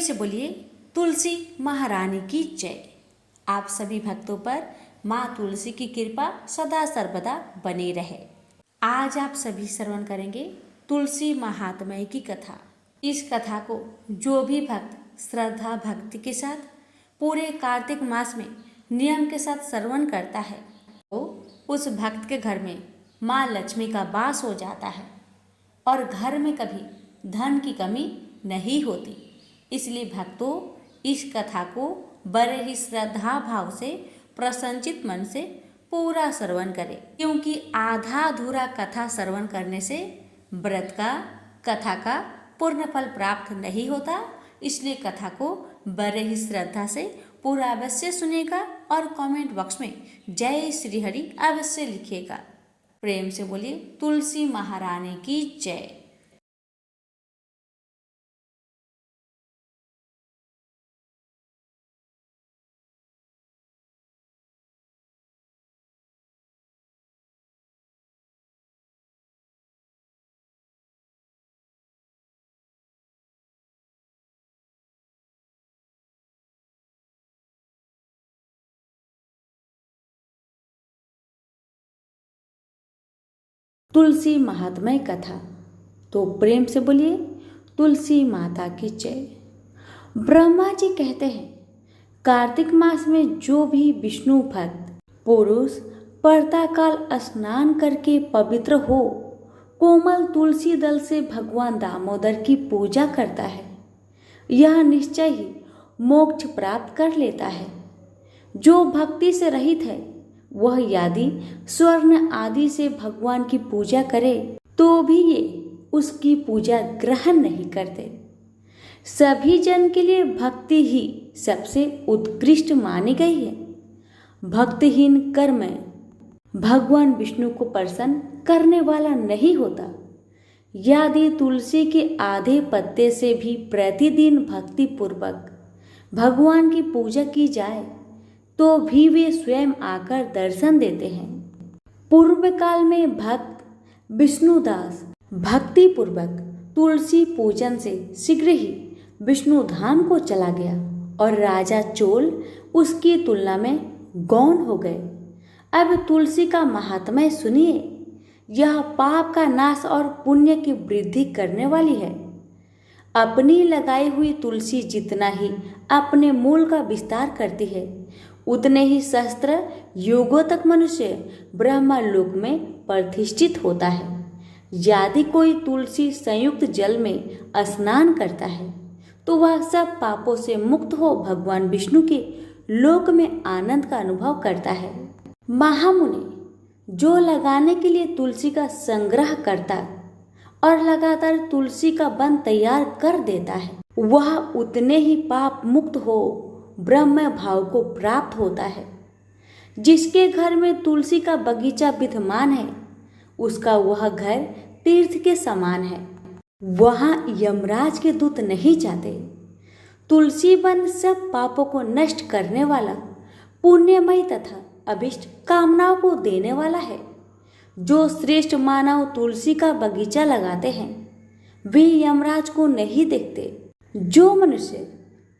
से बोलिए तुलसी महारानी की जय। आप सभी भक्तों पर माँ तुलसी की कृपा सदा सर्वदा बनी रहे। आज आप सभी श्रवण करेंगे तुलसी महात्म्य की कथा। इस कथा को जो भी भक्त श्रद्धा भक्ति के साथ पूरे कार्तिक मास में नियम के साथ श्रवण करता है तो उस भक्त के घर में माँ लक्ष्मी का वास हो जाता है और घर में कभी धन की कमी नहीं होती। इसलिए भक्तों इस कथा को बड़े ही श्रद्धा भाव से प्रसन्नचित मन से पूरा श्रवण करें, क्योंकि आधा अधूरा कथा श्रवण करने से व्रत का कथा का पूर्ण फल प्राप्त नहीं होता। इसलिए कथा को बड़े ही श्रद्धा से पूरा अवश्य सुनेगा और कमेंट बॉक्स में जय श्री हरि अवश्य लिखिएगा। प्रेम से बोलिए तुलसी महारानी की जय। तुलसी महात्म्य कथा। तो प्रेम से बोलिए तुलसी माता की जय। ब्रह्मा जी कहते हैं, कार्तिक मास में जो भी विष्णु भक्त पुरुष प्रातःकाल स्नान करके पवित्र हो कोमल तुलसी दल से भगवान दामोदर की पूजा करता है, यह निश्चय ही मोक्ष प्राप्त कर लेता है। जो भक्ति से रहित है वह यदि स्वर्ण आदि से भगवान की पूजा करे तो भी ये उसकी पूजा ग्रहण नहीं करते। सभी जन के लिए भक्ति ही सबसे उत्कृष्ट मानी गई है। भक्तिहीन कर्म भगवान विष्णु को प्रसन्न करने वाला नहीं होता। यदि तुलसी के आधे पत्ते से भी प्रतिदिन भक्ति पूर्वक भगवान की पूजा की जाए तो भी वे स्वयं आकर दर्शन देते हैं। पूर्व काल में भक्त विष्णुदास भक्ति पूर्वक तुलसी पूजन से शीघ्र ही विष्णु धाम को चला गया और राजा चोल उसकी तुलना में गौण हो गए। अब तुलसी का महात्म्य सुनिए। यह पाप का नाश और पुण्य की वृद्धि करने वाली है। अपनी लगाई हुई तुलसी जितना ही अपने मूल का विस्तार करती है उतने ही सहस्त्र युगों तक मनुष्य ब्रह्मलोक में प्रतिष्ठित होता है। यदि कोई तुलसी संयुक्त जल में स्नान करता है तो वह सब पापों से मुक्त हो भगवान विष्णु के लोक में आनंद का अनुभव करता है। महामुनि जो लगाने के लिए तुलसी का संग्रह करता और लगातार तुलसी का वन तैयार कर देता है वह उतने ही पाप मुक्त हो ब्रह्म भाव को प्राप्त होता है। जिसके घर में तुलसी का बगीचा विद्यमान है उसका वह घर तीर्थ के समान है। वहां यमराज के दूत नहीं जाते। तुलसी वन सब पापों को नष्ट करने वाला पुण्यमय तथा अभिष्ट कामनाओं को देने वाला है। जो श्रेष्ठ मानव तुलसी का बगीचा लगाते हैं वे यमराज को नहीं देखते। जो मनुष्य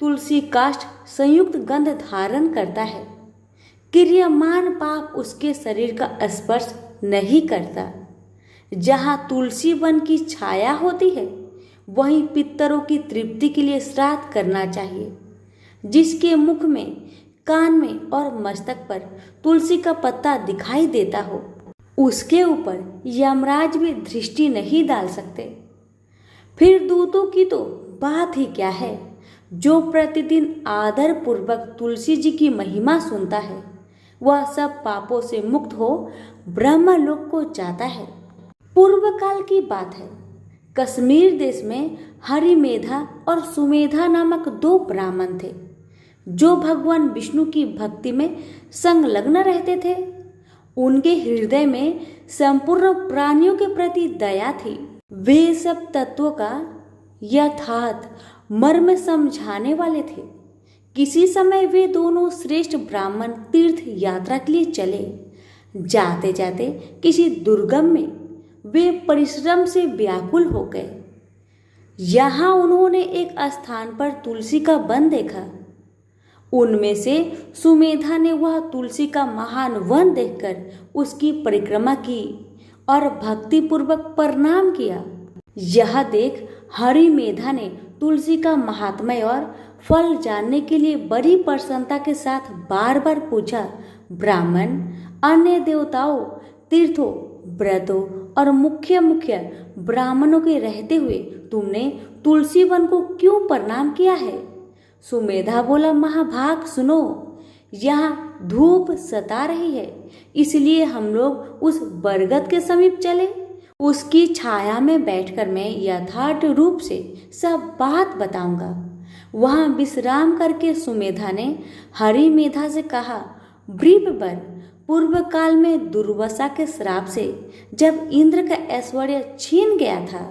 तुलसी काष्ठ संयुक्त गंध धारण करता है क्रियमान पाप उसके शरीर का स्पर्श नहीं करता। जहाँ तुलसी वन की छाया होती है वहीं पितरों की तृप्ति के लिए श्राद्ध करना चाहिए। जिसके मुख में कान में और मस्तक पर तुलसी का पत्ता दिखाई देता हो उसके ऊपर यमराज भी दृष्टि नहीं डाल सकते। फिर दूतों की तो बात ही क्या है। जो प्रतिदिन आदर पूर्वक तुलसी जी की महिमा सुनता है वह सब पापों से मुक्त हो ब्रह्मलोक को जाता है। पूर्व काल की बात है। कश्मीर देश में हरिमेधा और सुमेधा नामक दो ब्राह्मण थे जो भगवान विष्णु की भक्ति में संलग्न रहते थे। उनके हृदय में संपूर्ण प्राणियों के प्रति दया थी। वे सब तत्वों का यथार्थ मर्म समझाने वाले थे। किसी समय वे दोनों श्रेष्ठ ब्राह्मण तीर्थ यात्रा के लिए चले। जाते जाते किसी दुर्गम में वे परिश्रम से व्याकुल हो गए। यहाँ उन्होंने एक स्थान पर तुलसी का वन देखा। उनमें से सुमेधा ने वह तुलसी का महान वन देखकर उसकी परिक्रमा की और भक्तिपूर्वक प्रणाम किया। यह देख हरिमेधा ने तुलसी का महात्म्य और फल जानने के लिए बड़ी प्रसन्नता के साथ बार बार पूछा, ब्राह्मण, अन्य देवताओं, तीर्थों, व्रतों और मुख्य ब्राह्मणों के रहते हुए तुमने तुलसी वन को क्यों प्रणाम किया है? सुमेधा बोला, महाभाग सुनो, यहाँ धूप सता रही है, इसलिए हम लोग उस बरगद के समीप चले। उसकी छाया में बैठकर मैं यथार्थ रूप से सब बात बताऊंगा। वहां विश्राम करके सुमेधा ने हरिमेधा से कहा, ब्रीबवर, पूर्व काल में दुर्वासा के श्राप से जब इंद्र का ऐश्वर्य छीन गया था,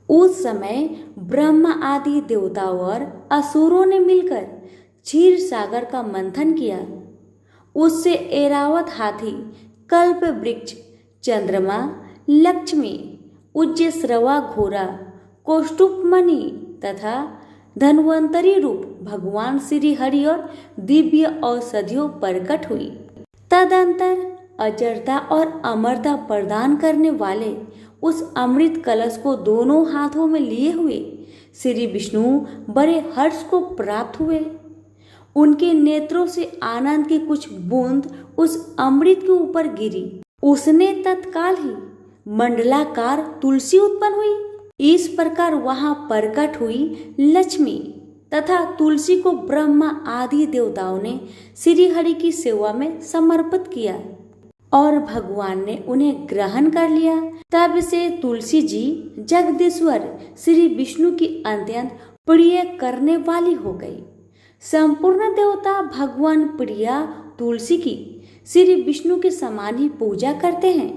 उस समय ब्रह्मा आदि देवताओं और असुरों ने मिलकर क्षीर सागर का मंथन किया। उससे ऐरावत हाथी, कल्प वृक्ष, चंद्रमा, लक्ष्मी, उज्जश्रवा घोड़ा, कौष्टुभमणि तथा धन्वंतरी रूप भगवान श्री हरि और दिव्य औषधियों प्रकट हुई। तदंतर अजरता और अमरता प्रदान करने वाले उस अमृत कलश को दोनों हाथों में लिए हुए श्री विष्णु बड़े हर्ष को प्राप्त हुए। उनके नेत्रों से आनंद की कुछ बूंद उस अमृत के ऊपर गिरी। उसने तत्काल ही मंडलाकार तुलसी उत्पन्न हुई। इस प्रकार वहां प्रकट हुई लक्ष्मी तथा तुलसी को ब्रह्मा आदि देवताओं ने श्री हरि की सेवा में समर्पित किया और भगवान ने उन्हें ग्रहण कर लिया। तब से तुलसी जी जगदीश्वर श्री विष्णु की अत्यंत प्रिय करने वाली हो गई। संपूर्ण देवता भगवान प्रिया तुलसी की श्री विष्णु के समान ही पूजा करते हैं।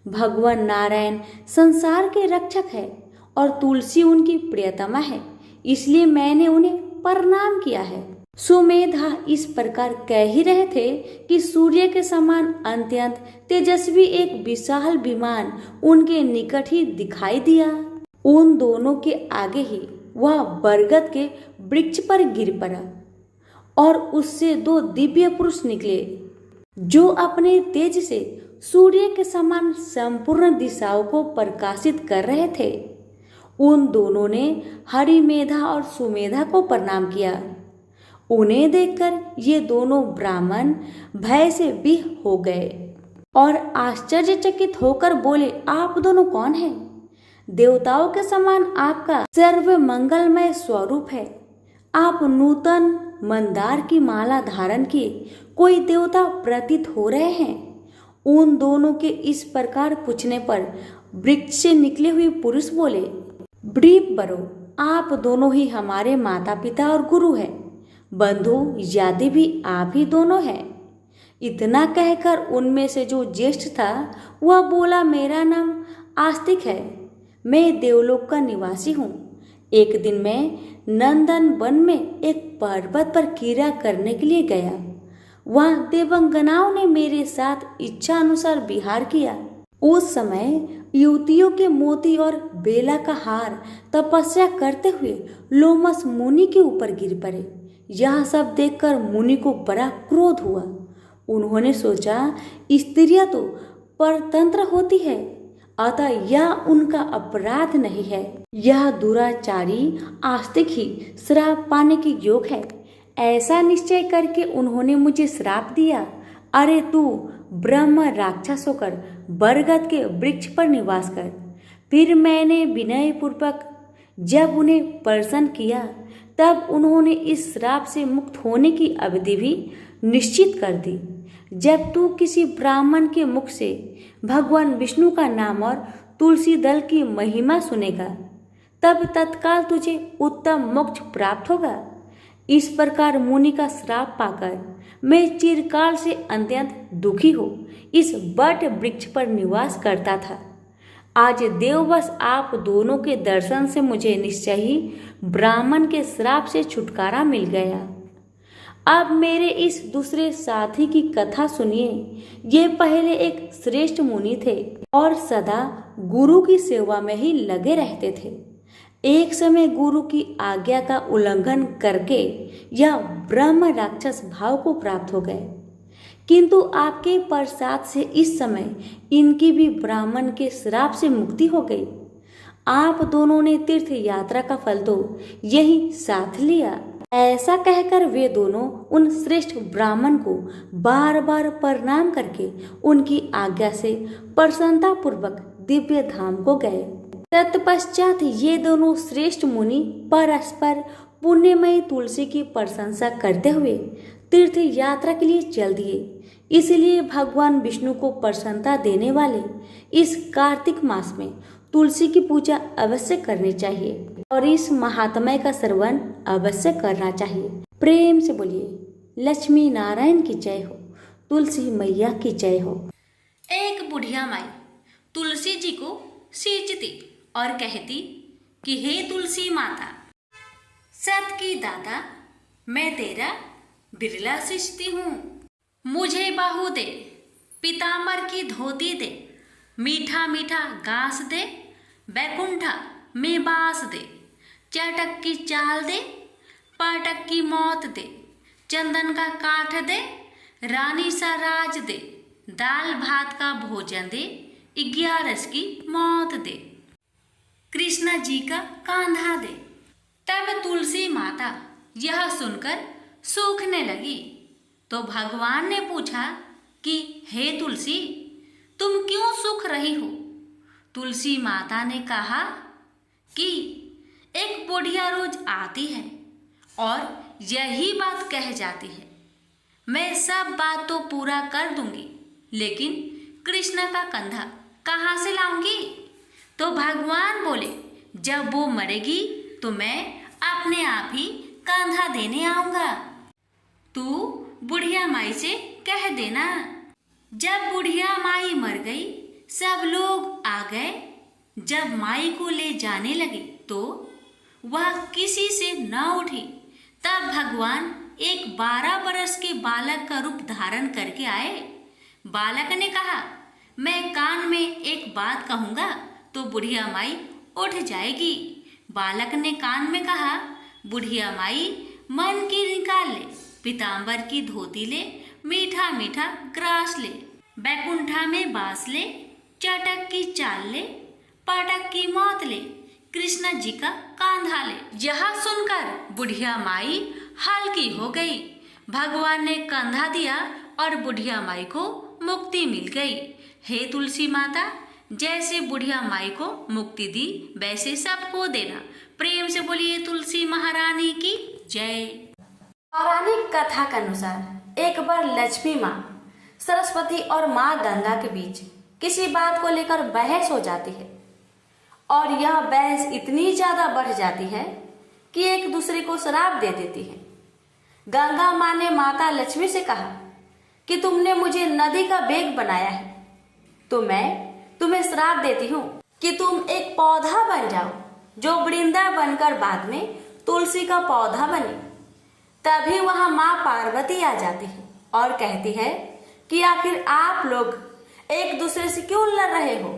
भगवान नारायण संसार के रक्षक है और तुलसी उनकी प्रियतमा है, इसलिए मैंने उन्हें प्रणाम किया है। सुमेधा इस प्रकार कह ही रहे थे कि सूर्य के समान अत्यंत तेजस्वी एक विशाल विमान उनके निकट ही दिखाई दिया। उन दोनों के आगे ही वह बरगद के वृक्ष पर गिर पड़ा और उससे दो दिव्य पुरुष निकले जो अपने तेज से सूर्य के समान संपूर्ण दिशाओं को प्रकाशित कर रहे थे। उन दोनों ने हरिमेधा और सुमेधा को प्रणाम किया। उन्हें देखकर ये दोनों ब्राह्मण भय से विह हो गए और आश्चर्यचकित होकर बोले, आप दोनों कौन हैं? देवताओं के समान आपका सर्व मंगलमय स्वरूप है। आप नूतन मंदार की माला धारण किए कोई देवता प्रतीत हो रहे हैं। उन दोनों के इस प्रकार पूछने पर वृक्ष से निकले हुए पुरुष बोले, ब्रीबरो, आप दोनों ही हमारे माता पिता और गुरु हैं। बंधु यदि भी आप ही दोनों हैं। इतना कहकर उनमें से जो ज्येष्ठ था वह बोला, मेरा नाम आस्तिक है, मैं देवलोक का निवासी हूँ। एक दिन मैं नंदन वन में एक पर्वत पर क्रीड़ा करने के लिए गया। वहाँ देवंगनाओं ने मेरे साथ इच्छा अनुसार विहार किया। उस समय युवतियों के मोती और बेला का हार तपस्या करते हुए लोमस मुनि के ऊपर गिर पड़े। यह सब देखकर मुनि को बड़ा क्रोध हुआ। उन्होंने सोचा, स्त्रियां तो परतंत्र होती है, अतः यह उनका अपराध नहीं है। यह दुराचारी आस्तिक ही श्राप पाने के योग है। ऐसा निश्चय करके उन्होंने मुझे श्राप दिया। अरे तू ब्रह्म राक्षस होकर बरगद के वृक्ष पर निवास कर। फिर मैंने विनय पूर्वक जब उन्हें प्रसन्न किया तब उन्होंने इस श्राप से मुक्त होने की अवधि भी निश्चित कर दी। जब तू किसी ब्राह्मण के मुख से भगवान विष्णु का नाम और तुलसी दल की महिमा सुनेगा तब तत्काल तुझे उत्तम मोक्ष प्राप्त होगा। इस प्रकार मुनि का श्राप पाकर मैं चिरकाल से अत्यंत दुखी हो इस बट वृक्ष पर निवास करता था। आज देववश आप दोनों के दर्शन से मुझे निश्चय ही ब्राह्मण के श्राप से छुटकारा मिल गया। अब मेरे इस दूसरे साथी की कथा सुनिए। ये पहले एक श्रेष्ठ मुनि थे और सदा गुरु की सेवा में ही लगे रहते थे। एक समय गुरु की आज्ञा का उल्लंघन करके यह ब्रह्म राक्षस भाव को प्राप्त हो गए, किंतु आपके प्रसाद से इस समय इनकी भी ब्राह्मण के श्राप से मुक्ति हो गई। आप दोनों ने तीर्थ यात्रा का फल तो यही साथ लिया। ऐसा कहकर वे दोनों उन श्रेष्ठ ब्राह्मण को बार बार प्रणाम करके उनकी आज्ञा से प्रसन्नता पूर्वक दिव्य धाम को गए। तत्पश्चात ये दोनों श्रेष्ठ मुनि परस्पर पुण्यमयी तुलसी की प्रशंसा करते हुए तीर्थ यात्रा के लिए चल दिए। इसलिए भगवान विष्णु को प्रसन्नता देने वाले इस कार्तिक मास में तुलसी की पूजा अवश्य करनी चाहिए और इस महात्म्य का श्रवण अवश्य करना चाहिए। प्रेम से बोलिए लक्ष्मी नारायण की जय हो, तुलसी मैया की जय हो। एक बुढ़िया माई तुलसी जी को सींचती और कहती कि हे तुलसी माता, सत की दाता, मैं तेरा बिरला सींचती हूँ, मुझे बाहु दे, पीताम्बर की धोती दे, मीठा मीठा घास दे, बैकुंठा में बास दे, चटक की चाल दे, पाटक की मौत दे, चंदन का काठ दे, रानी सा राज दे, दाल भात का भोजन दे, 11 की मौत दे, कृष्णा जी का कांधा दे। तब तुलसी माता यह सुनकर सूखने लगी तो भगवान ने पूछा कि हे तुलसी, तुम क्यों सूख रही हो? तुलसी माता ने कहा कि एक बुढ़िया रोज आती है और यही बात कह जाती है, मैं सब बात तो पूरा कर दूंगी, लेकिन कृष्ण का कंधा कहाँ से लाऊंगी? तो भगवान बोले, जब वो मरेगी तो मैं अपने आप ही कंधा देने आऊंगा। तू बुढ़िया माई से कह देना। जब बुढ़िया माई मर गई, सब लोग आ गए। जब माई को ले जाने लगे तो वह किसी से न उठी। तब भगवान एक 12 बरस के बालक का रूप धारण करके आए। बालक ने कहा, मैं कान में एक बात कहूँगा तो बुढ़िया माई उठ जाएगी। बालक ने कान में कहा, बुढ़िया माई मन की निकाल ले, पीताम्बर की धोती ले, मीठा मीठा ग्रास ले, बैकुंठा में बास ले, चटक की चाल ले, पाटक की मौत ले, कृष्ण जी का कांधा ले। यह सुनकर बुढ़िया माई हल्की हो गई। भगवान ने कंधा दिया और बुढ़िया माई को मुक्ति मिल गई। हे तुलसी माता, जैसे बुढ़िया माई को मुक्ति दी वैसे सबको देना। प्रेम से बोलिए तुलसी महारानी की जय। पौराणिक कथा के अनुसार एक बार लक्ष्मी माँ सरस्वती और माँ गंगा के बीच किसी बात को लेकर बहस हो जाती है और यह बहस इतनी ज्यादा बढ़ जाती है कि एक दूसरे को श्राप दे देती है। गंगा माँ ने माता लक्ष्मी से कहा कि तुमने मुझे नदी का बेग बनाया है, तो मैं तुम्हें श्राप देती हूँ कि तुम एक पौधा बन जाओ जो वृंदा बनकर बाद में तुलसी का पौधा बने। तभी वहां माँ पार्वती आ जाती है और कहती है कि आखिर आप लोग एक दूसरे से क्यों लड़ रहे हो।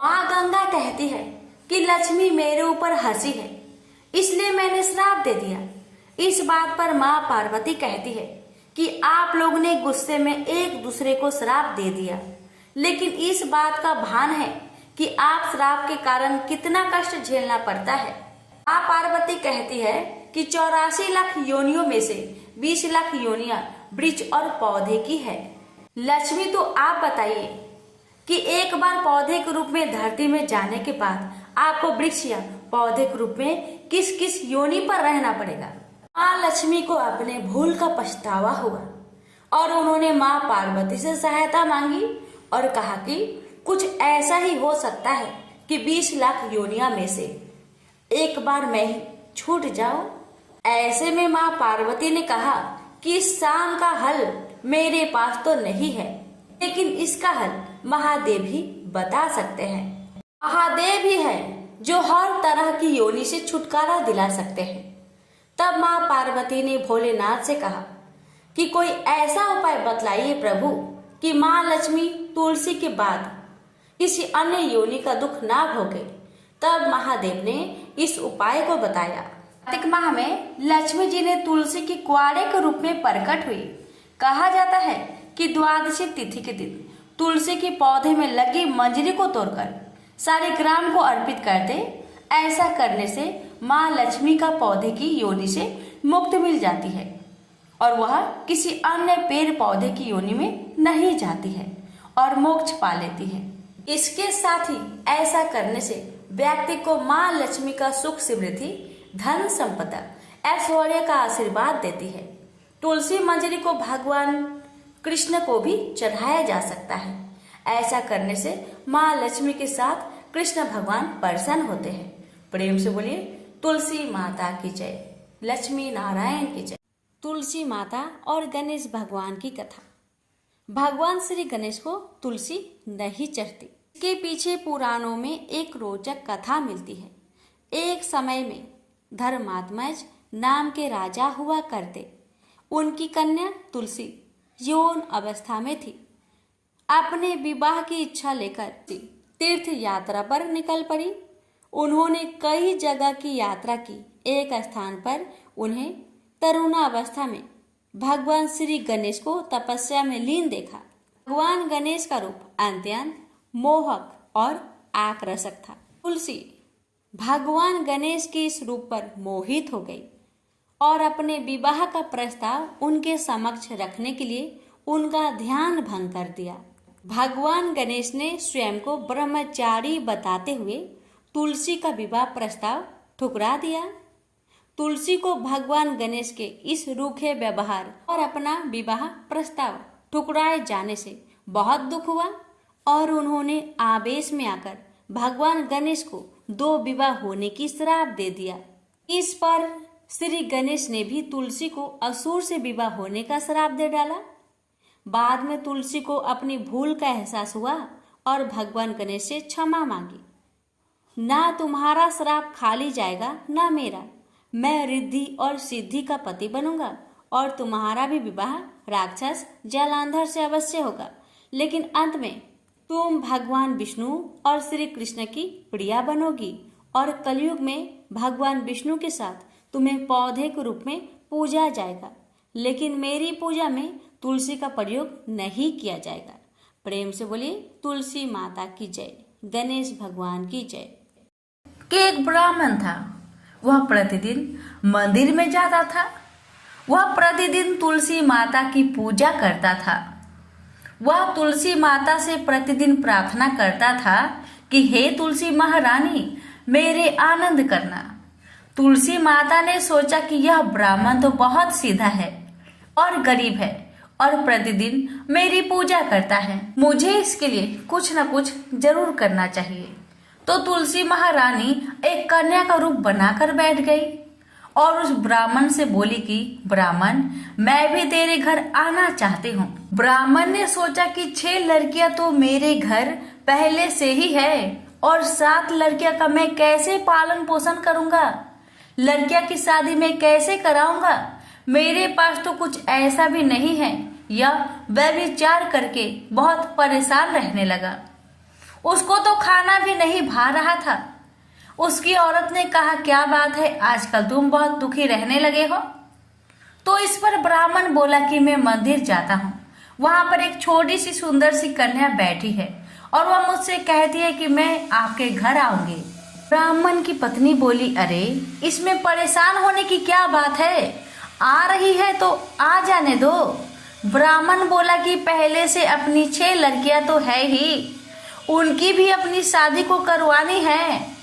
माँ गंगा कहती है कि लक्ष्मी मेरे ऊपर हंसी है, इसलिए मैंने श्राप दे दिया। इस बात पर माँ पार्वती कहती है कि आप लोग ने गुस्से में एक दूसरे को श्राप दे दिया, लेकिन इस बात का भान है कि आप श्राप के कारण कितना कष्ट झेलना पड़ता है। माँ पार्वती कहती है कि 84 लाख योनियों में से 20 लाख योनियां वृक्ष और पौधे की है। लक्ष्मी, तो आप बताइए कि एक बार पौधे के रूप में धरती में जाने के बाद आपको वृक्ष या पौधे के रूप में किस किस योनि पर रहना पड़ेगा। माँ लक्ष्मी को अपने भूल का पछतावा हुआ और उन्होंने माँ पार्वती से सहायता मांगी और कहा कि कुछ ऐसा ही हो सकता है कि 20 लाख योनिया में से एक बार मैं ही छूट जाऊं। ऐसे में माँ पार्वती ने कहा कि इस शाम का हल मेरे पास तो नहीं है, लेकिन इसका हल महादेव ही बता सकते हैं। महादेव ही है जो हर तरह की योनि से छुटकारा दिला सकते हैं। तब माँ पार्वती ने भोलेनाथ से कहा कि कोई ऐसा उपाय बतलाइए प्रभु कि माँ लक्ष्मी तुलसी के बाद किसी अन्य योनि का दुख ना भोगे। तब महादेव ने इस उपाय को बताया। कार्तिक माह में लक्ष्मी जी ने तुलसी की कुआरे के रूप में प्रकट हुई। कहा जाता है कि द्वादशी तिथि के दिन तुलसी के पौधे में लगी मंजरी को तोड़कर शालिग्राम को अर्पित कर दे। ऐसा करने से माँ लक्ष्मी का पौधे की योनि से मुक्ति मिल जाती है और वह किसी अन्य पेड़ पौधे की योनि में नहीं जाती है और मोक्ष पा लेती है। इसके साथ ही ऐसा करने से व्यक्ति को माँ लक्ष्मी का सुख समृद्धि, धन संपदा, ऐश्वर्य का आशीर्वाद देती है। तुलसी मंजरी को भगवान कृष्ण को भी चढ़ाया जा सकता है। ऐसा करने से माँ लक्ष्मी के साथ कृष्ण भगवान प्रसन्न होते हैं। प्रेम से बोलिए तुलसी माता की जय, लक्ष्मी नारायण की जय। तुलसी माता और गणेश भगवान की कथा। भगवान श्री गणेश को तुलसी नहीं चढ़ती। इसके पीछे पुराणों में एक रोचक कथा मिलती है। एक समय में धर्मात्मज नाम के राजा हुआ करते। उनकी कन्या तुलसी यौन अवस्था में थी। अपने विवाह की इच्छा लेकर तीर्थ यात्रा पर निकल पड़ी। उन्होंने कई जगह की यात्रा की। एक स्थान पर उन्हें तरुणावस्था में भगवान श्री गणेश को तपस्या में लीन देखा। भगवान गणेश का रूप अत्यंत मोहक और आकर्षक था। तुलसी भगवान गणेश के इस रूप पर मोहित हो गई और अपने विवाह का प्रस्ताव उनके समक्ष रखने के लिए उनका ध्यान भंग कर दिया। भगवान गणेश ने स्वयं को ब्रह्मचारी बताते हुए तुलसी का विवाह प्रस्ताव ठुकरा दिया। तुलसी को भगवान गणेश के इस रूखे व्यवहार और अपना विवाह प्रस्ताव ठुकराए जाने से बहुत दुख हुआ और उन्होंने आवेश में आकर भगवान गणेश को 2 विवाह होने की श्राप दे दिया। इस पर श्री गणेश ने भी तुलसी को असुर से विवाह होने का श्राप दे डाला। बाद में तुलसी को अपनी भूल का एहसास हुआ और भगवान गणेश से क्षमा मांगी। ना तुम्हारा श्राप खाली जाएगा ना मेरा। मैं रिद्धि और सिद्धि का पति बनूंगा और तुम्हारा भी विवाह राक्षस जलांधर से अवश्य होगा। लेकिन अंत में तुम भगवान विष्णु और श्री कृष्ण की प्रिया बनोगी और कलयुग में भगवान विष्णु के साथ तुम्हें पौधे के रूप में पूजा जाएगा। लेकिन मेरी पूजा में तुलसी का प्रयोग नहीं किया जाएगा। प्रेम से बोलिए तुलसी माता की जय, गणेश भगवान की जय। कि एक ब्राह्मण था। वह प्रतिदिन मंदिर में जाता था। वह प्रतिदिन तुलसी माता की पूजा करता था। वह तुलसी माता से प्रतिदिन प्रार्थना करता था कि हे तुलसी महारानी, मेरे आनंद करना। तुलसी माता ने सोचा कि यह ब्राह्मण तो बहुत सीधा है और गरीब है और प्रतिदिन मेरी पूजा करता है। मुझे इसके लिए कुछ न कुछ जरूर करना चाहिए। तो तुलसी महारानी एक कन्या का रूप बनाकर बैठ गई और उस ब्राह्मण से बोली कि ब्राह्मण, मैं भी तेरे घर आना चाहती हूँ। ब्राह्मण ने सोचा कि 6 लड़कियां तो मेरे घर पहले से ही है और 7 लड़कियां का मैं कैसे पालन पोषण करूंगा। लड़कियां की शादी मैं कैसे कराऊंगा। मेरे पास तो कुछ ऐसा भी नहीं है। यह व्यभिचार करके बहुत परेशान रहने लगा। उसको तो खाना भी नहीं भा रहा था। उसकी औरत ने कहा, क्या बात है, आजकल तुम बहुत दुखी रहने लगे हो। तो इस पर ब्राह्मण बोला कि मैं मंदिर जाता हूँ। वहां पर एक छोटी सी सुंदर सी कन्या बैठी है और वह मुझसे कहती है कि मैं आपके घर आऊंगी। ब्राह्मण की पत्नी बोली, अरे इसमें परेशान होने की क्या बात है, आ रही है तो आ जाने दो। ब्राह्मण बोला कि पहले से अपनी 6 लड़कियां तो है ही, उनकी भी अपनी शादी को करवानी है।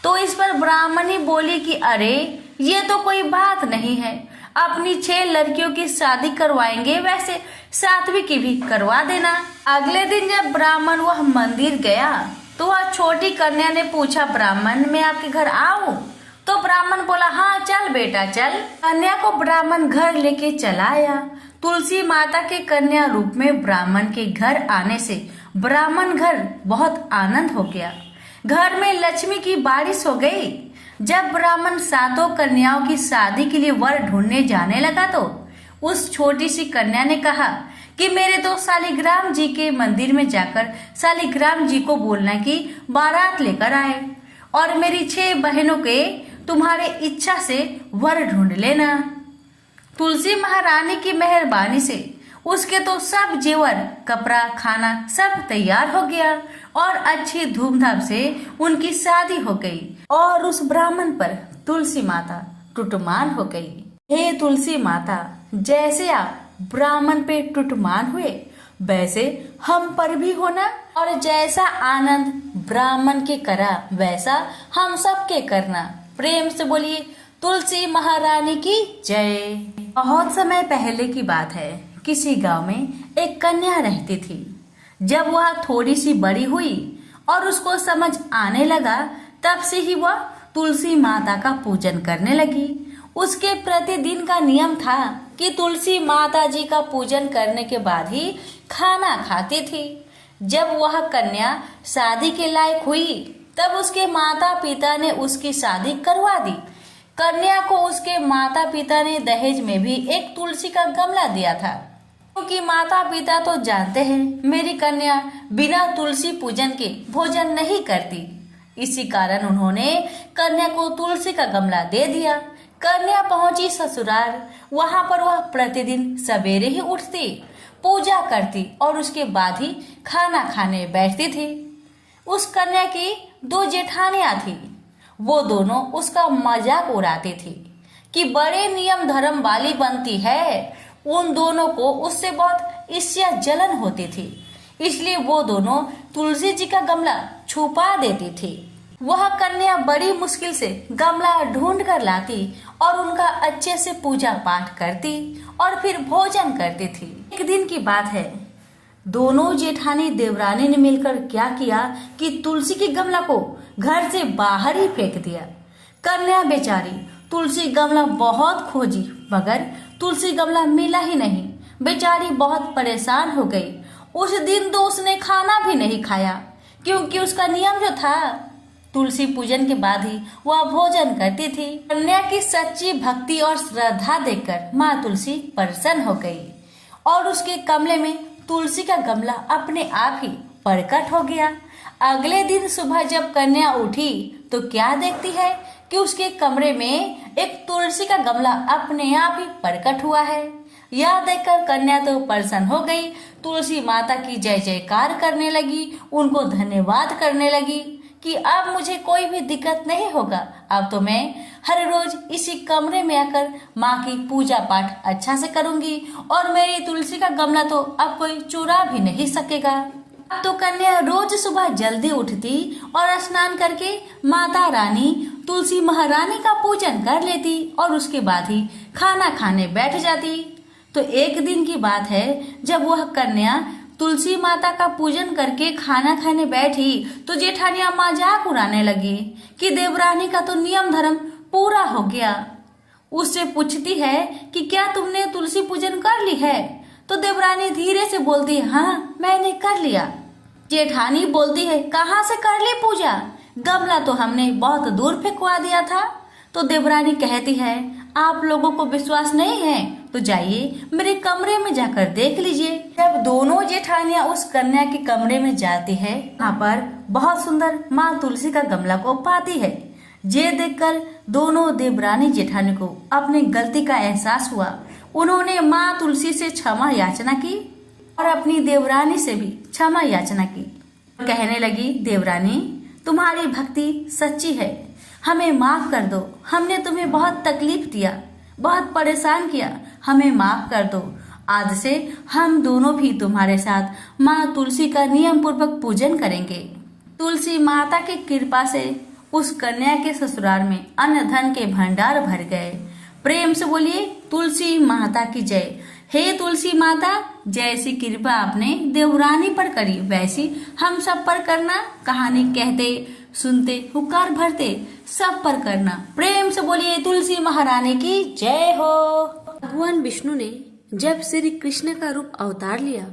तो इस पर ब्राह्मणी बोली कि अरे ये तो कोई बात नहीं है, अपनी 6 लड़कियों की शादी करवाएंगे, वैसे 7वीं की भी करवा देना। अगले दिन जब ब्राह्मण वह मंदिर गया तो वह छोटी कन्या ने पूछा, ब्राह्मण मैं आपके घर आऊं? तो ब्राह्मण बोला, हाँ चल बेटा चल। कन्या को ब्राह्मण घर लेके चला आया। तुलसी माता के कन्या रूप में ब्राह्मण के घर आने से ब्राह्मण घर बहुत आनंद हो गया। घर में लक्ष्मी की बारिश हो गई। जब ब्राह्मण 7 कन्याओं की शादी के लिए वर ढूंढने जाने लगा तो उस छोटी सी कन्या ने कहा कि मेरे तो शालिग्राम जी के मंदिर में जाकर शालिग्राम जी को बोलना कि बारात लेकर आए और मेरी 6 बहनों के तुम्हारे इच्छा से वर ढूंढ लेना। तुलसी महारानी की मेहरबानी से उसके तो सब जेवर, कपड़ा, खाना सब तैयार हो गया और अच्छी धूमधाम से उनकी शादी हो गई और उस ब्राह्मण पर तुलसी माता टुटमान हो गई। हे तुलसी माता, जैसे आप ब्राह्मण पे टुटमान हुए वैसे हम पर भी होना, और जैसा आनंद ब्राह्मण के करा वैसा हम सबके करना। प्रेम से बोलिए तुलसी महारानी की जय। बहुत समय पहले की बात है, किसी गांव में एक कन्या रहती थी। जब वह थोड़ी सी बड़ी हुई और उसको समझ आने लगा, तब से ही वह तुलसी माता का पूजन करने लगी। उसके प्रतिदिन का नियम था कि तुलसी माता जी का पूजन करने के बाद ही खाना खाती थी। जब वह कन्या शादी के लायक हुई तब उसके माता पिता ने उसकी शादी करवा दी। कन्या को उसके माता पिता ने दहेज में भी एक तुलसी का गमला दिया था, क्योंकि माता पिता तो जानते हैं मेरी कन्या बिना तुलसी पूजन के भोजन नहीं करती। इसी कारण उन्होंने कन्या को तुलसी का गमला दे दिया। कन्या पहुंची ससुराल। वहां पर वह प्रतिदिन सवेरे ही उठती, पूजा करती और उसके बाद ही खाना खाने बैठती थी। उस कन्या की 2 जेठानियां थी। वो दोनों उसका मजाक उड़ाती थी कि बड़े नियम धर्म वाली बनती है। उन दोनों को उससे बहुत ईर्ष्या जलन होती थी, इसलिए वो दोनों तुलसी जी का गमला छुपा देती थी। वह कन्या बड़ी मुश्किल से गमला ढूंढ कर लाती और उनका अच्छे से पूजा पाठ करती और फिर भोजन करती थी। एक दिन की बात है, दोनों जेठानी देवरानी ने मिलकर क्या किया कि तुलसी के गमला को घर से बाहर ही फेंक दिया। कन्या बेचारी तुलसी गमला बहुत खोजी मगर तुलसी गमला मिला ही नहीं। बेचारी बहुत परेशान हो गई। उस दिन तो उसने खाना भी नहीं खाया, क्योंकि उसका नियम जो था तुलसी पूजन के बाद ही वह भोजन करती थी। कन्या की सच्ची भक्ति और श्रद्धा देखकर माँ तुलसी प्रसन्न हो गई और उसके कमरे में तुलसी का गमला अपने आप ही प्रकट हो गया। अगले दिन सुबह जब कन्या उठी तो क्या देखती है कि उसके कमरे में एक तुलसी का गमला अपने आप ही प्रकट हुआ है। यह देखकर कन्या तो प्रसन्न हो गई, तुलसी माता की जय जयकार करने लगी, उनको धन्यवाद करने लगी कि अब मुझे कोई भी दिक्कत नहीं होगा। अब तो मैं हर रोज इसी कमरे में आकर माँ की पूजा पाठ अच्छा से करूंगी और मेरी तुलसी का गमला तो अब कोई चुरा भी नहीं सकेगा। अब तो कन्या रोज सुबह जल्दी उठती और स्नान करके माता रानी तुलसी महारानी का पूजन कर लेती और उसके बाद ही खाना खाने बैठ जाती। तो एक दिन की बात है, जब वह कन्या तुलसी माता का पूजन करके खाना खाने बैठी तो जेठानियां मजाक उड़ाने लगी कि देवरानी का तो नियम धर्म पूरा हो गया। उससे पूछती है कि क्या तुमने तुलसी पूजन कर ली है? तो देवरानी धीरे से बोलती है, हाँ मैंने कर लिया। जेठानी बोलती है, कहाँ से कर ली पूजा? गमला तो हमने बहुत दूर फेंकवा दिया था। तो देवरानी कहती है, आप लोगों को विश्वास नहीं है तो जाइए मेरे कमरे में जाकर देख लीजिए। जब दोनों जेठानियां उस कन्या के कमरे में जाती है, वहाँ पर बहुत सुंदर माँ तुलसी का गमला को पाती है। ये देखकर दोनों देवरानी जेठानी को अपनी गलती का एहसास हुआ। उन्होंने माँ तुलसी से क्षमा याचना की और अपनी देवरानी से भी क्षमा याचना की। कहने लगी, देवरानी तुम्हारी भक्ति सच्ची है, हमें माफ कर दो। हमने तुम्हें बहुत तकलीफ दिया, बहुत परेशान किया, हमें माफ कर दो। आज से हम दोनों भी तुम्हारे साथ माँ तुलसी का नियम पूर्वक पूजन करेंगे। तुलसी माता की कृपा से उस कन्या के ससुराल में अन्न धन के भंडार भर गए। प्रेम से बोलिए तुलसी माता की जय। हे तुलसी माता, जैसी कृपा आपने देवरानी पर करी वैसी हम सब पर करना। कहानी कहते सुनते हुकार भरते सब पर करना। प्रेम से बोलिए तुलसी महारानी की जय हो। भगवान विष्णु ने जब श्री कृष्ण का रूप अवतार लिया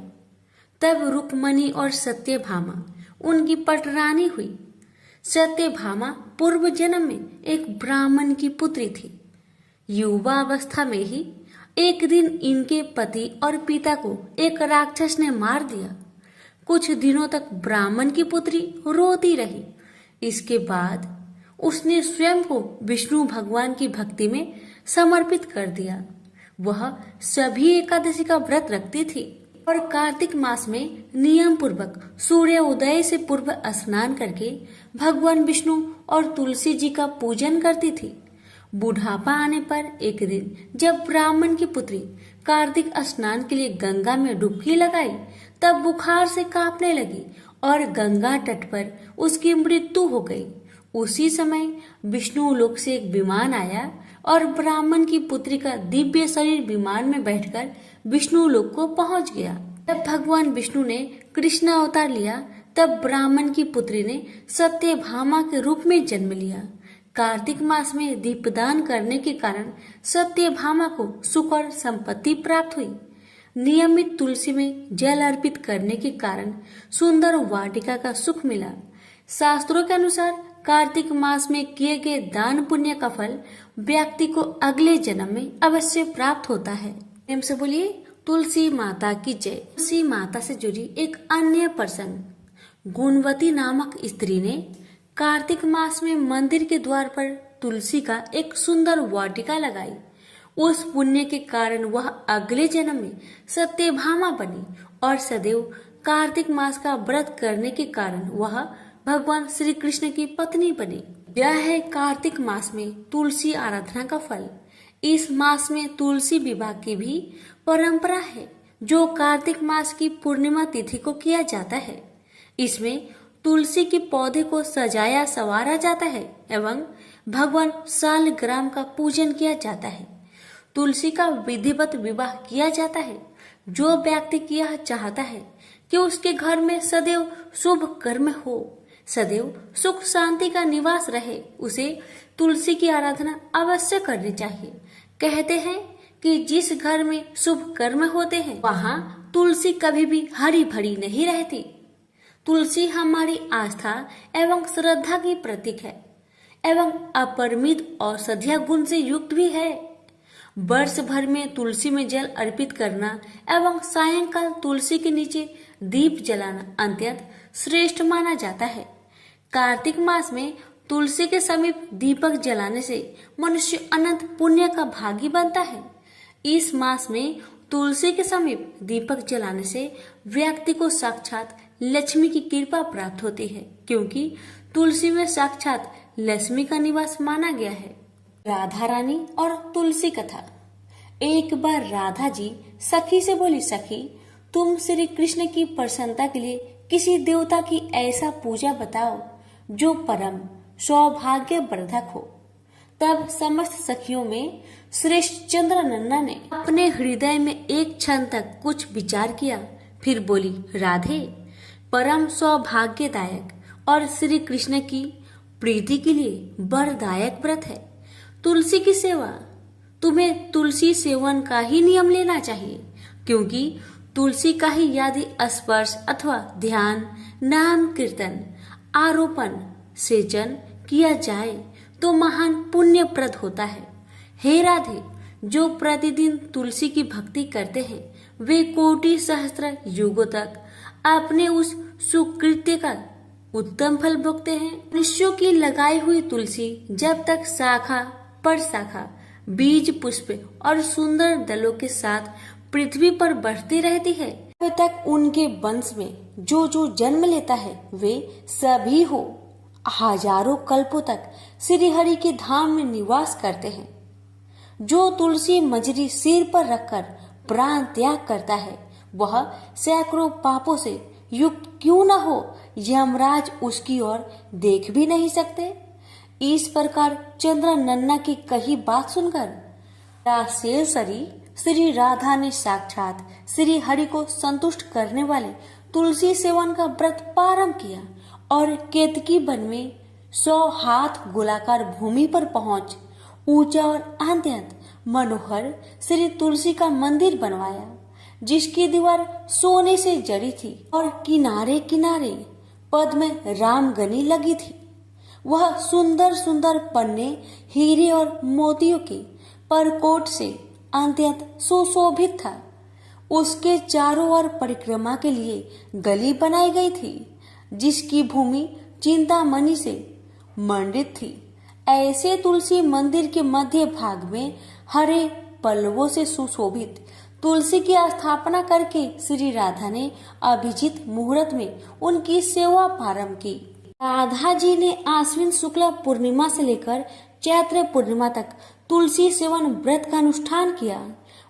तब रुक्मणी और सत्यभामा उनकी पटरानी हुई। सत्यभामा पूर्व जन्म में एक ब्राह्मण की पुत्री थी। युवा अवस्था में ही एक दिन इनके पति और पिता को एक राक्षस ने मार दिया। कुछ दिनों तक ब्राह्मण की पुत्री रोती रही। इसके बाद उसने स्वयं को विष्णु भगवान की भक्ति में समर्पित कर दिया। वह सभी एकादशी का व्रत रखती थी और कार्तिक मास में नियम पूर्वक सूर्य उदय से पूर्व स्नान करके भगवान विष्णु और तुलसी जी का पूजन करती थी। बुढ़ापा आने पर एक दिन जब ब्राह्मण की पुत्री कार्तिक स्नान के लिए गंगा में डुबकी लगाई, तब बुखार से कांपने लगी और गंगा तट पर उसकी मृत्यु हो गई। उसी समय विष्णु लोक से एक विमान आया और ब्राह्मण की पुत्री का दिव्य शरीर विमान में बैठकर विष्णु लोक को पहुंच गया। जब भगवान विष्णु ने कृष्ण अवतार लिया, तब ब्राह्मण की पुत्री ने सत्यभामा के रूप में जन्म लिया। कार्तिक मास में दीपदान करने के कारण सत्यभामा को सुख और संपत्ति प्राप्त हुई। नियमित तुलसी में जल अर्पित करने के कारण सुंदर वाटिका का सुख मिला। शास्त्रों के अनुसार कार्तिक मास में किए गए दान पुण्य का फल व्यक्ति को अगले जन्म में अवश्य प्राप्त होता है। प्रेम से बोलिए तुलसी माता की जय। तुलसी माता से जुड़ी एक अन्य प्रसंग, गुणवती नामक स्त्री ने कार्तिक मास में मंदिर के द्वार पर तुलसी का एक सुंदर वाटिका लगाई। उस पुण्य के कारण वह अगले जन्म में सत्यभामा बनी और सदैव कार्तिक मास का व्रत करने के कारण वह भगवान श्री कृष्ण की पत्नी बनी। यह है कार्तिक मास में तुलसी आराधना का फल। इस मास में तुलसी विवाह की भी परंपरा है, जो कार्तिक मास की पूर्णिमा तिथि को किया जाता है। इसमें तुलसी के पौधे को सजाया संवारा जाता है एवं भगवान शालग्राम का पूजन किया जाता है। तुलसी का विधिवत विवाह किया जाता है। जो व्यक्ति यह चाहता है कि उसके घर में सदैव शुभ कर्म हो, सदैव सुख शांति का निवास रहे, उसे तुलसी की आराधना अवश्य करनी चाहिए। कहते हैं कि जिस घर में शुभ कर्म होते हैं वहाँ तुलसी कभी भी हरी भरी नहीं रहती। तुलसी हमारी आस्था एवं श्रद्धा की प्रतीक है एवं अपरिमित औषधीय गुण से युक्त भी है। वर्ष भर में तुलसी में जल अर्पित करना एवं सायंकाल तुलसी के नीचे दीप जलाना अत्यंत श्रेष्ठ माना जाता है। कार्तिक मास में तुलसी के समीप दीपक जलाने से मनुष्य अनंत पुण्य का भागी बनता है। इस मास में तुलसी के समीप दीपक जलाने से व्यक्ति को साक्षात लक्ष्मी की कृपा प्राप्त होती है, क्योंकि तुलसी में साक्षात लक्ष्मी का निवास माना गया है। राधा रानी और तुलसी कथा। एक बार राधा जी सखी से बोली, सखी तुम श्री कृष्ण की प्रसन्नता के लिए किसी देवता की ऐसा पूजा बताओ जो परम सौभाग्यवर्धक हो। तब समस्त सखियों में श्रेष्ठ चंद्र नन्ना ने अपने हृदय में एक क्षण तक कुछ विचार किया, फिर बोली, राधे परम सौभाग्यदायक और श्री कृष्ण की प्रीति के लिए वरदायक व्रत है तुलसी की सेवा। तुम्हें तुलसी सेवन का ही नियम लेना चाहिए, क्योंकि तुलसी का ही यदि स्पर्श अथवा ध्यान, नाम कीर्तन, आरोपण, सेचन किया जाए तो महान पुण्यप्रद होता है। हे राधे, जो प्रतिदिन तुलसी की भक्ति करते हैं वे कोटि सहस्त्र युगों तक अपने उस सुकृत्य का उत्तम फल भोगते हैं। मनुष्यों की लगाई हुई तुलसी जब तक शाखा पर शाखा, बीज, पुष्प और सुंदर दलों के साथ पृथ्वी पर बढ़ती रहती है, तब तक उनके वंश में जो जो जन्म लेता है वे सभी हो हजारों कल्पों तक श्री हरि के धाम में निवास करते हैं। जो तुलसी मजरी सिर पर रखकर प्राण त्याग करता है वह सैकड़ों पापों से युक्त क्यों न हो, यमराज उसकी ओर देख भी नहीं सकते। इस प्रकार चंद्र नन्ना की कही बात सुनकर रासेश्वरी श्री राधा ने साक्षात श्री हरि को संतुष्ट करने वाले तुलसी सेवन का व्रत प्रारंभ किया और केतकी वन में 100 हाथ गोलाकार भूमि पर पहुंच ऊंचा और अत्यंत मनोहर श्री तुलसी का मंदिर बनवाया, जिसकी दीवार सोने से जड़ी थी और किनारे किनारे पद्म रामगनी लगी थी। वह सुंदर सुंदर पन्ने हीरे और मोतियों के परकोट से अत्यंत सुशोभित था। उसके चारों ओर परिक्रमा के लिए गली बनाई गई थी, जिसकी भूमि चिंतामणि से मंडित थी। ऐसे तुलसी मंदिर के मध्य भाग में हरे पल्लवों से सुशोभित तुलसी की स्थापना करके श्री राधा ने अभिजीत मुहूर्त में उनकी सेवा प्रारंभ की। राधा जी ने आश्विन शुक्ला पूर्णिमा से लेकर चैत्र पूर्णिमा तक तुलसी सेवन व्रत का अनुष्ठान किया।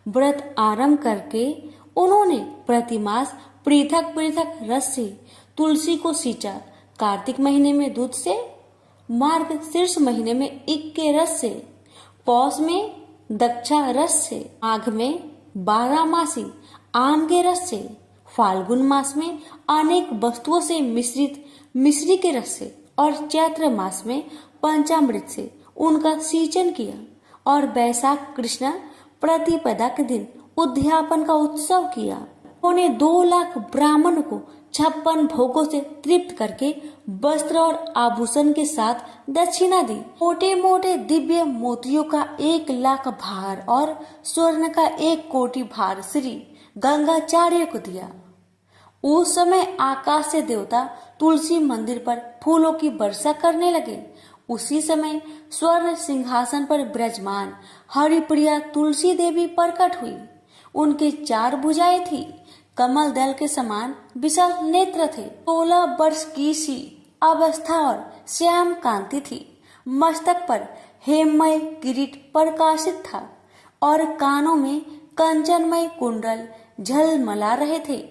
व्रत आरंभ करके उन्होंने प्रतिमास पृथक पृथक रस से तुलसी को सींचा। कार्तिक महीने में दूध से, मार्गशीर्ष महीने में ईख के रस से, पौष में दक्षा रस से, माघ में बारहमासी आम के रस से, फाल्गुन मास में अनेक वस्तुओं से मिश्रित मिश्री के रस से और चैत्र मास में पंचामृत से उनका सिंचन किया और वैशाख कृष्ण प्रतिपदा के दिन उद्यापन का उत्सव किया। उन्होंने 2 लाख ब्राह्मण को 56 भोगों से तृप्त करके वस्त्र और आभूषण के साथ दक्षिणा दी। मोटे मोटे दिव्य मोतियों का 1 लाख भार और स्वर्ण का 1 कोटि भार श्री गंगाचार्य को दिया। उस समय आकाश से देवता तुलसी मंदिर पर फूलों की वर्षा करने लगे। उसी समय स्वर्ण सिंहासन पर विराजमान हरिप्रिया तुलसी देवी प्रकट हुई। उनके 4 भुजाएं थी, कमल दल के समान विशाल नेत्र थे। 16 वर्ष की सी अवस्था और श्याम कांति थी। मस्तक पर हेममय किरीट प्रकाशित था और कानों में कंचनमय कुंडल झलमला रहे थे।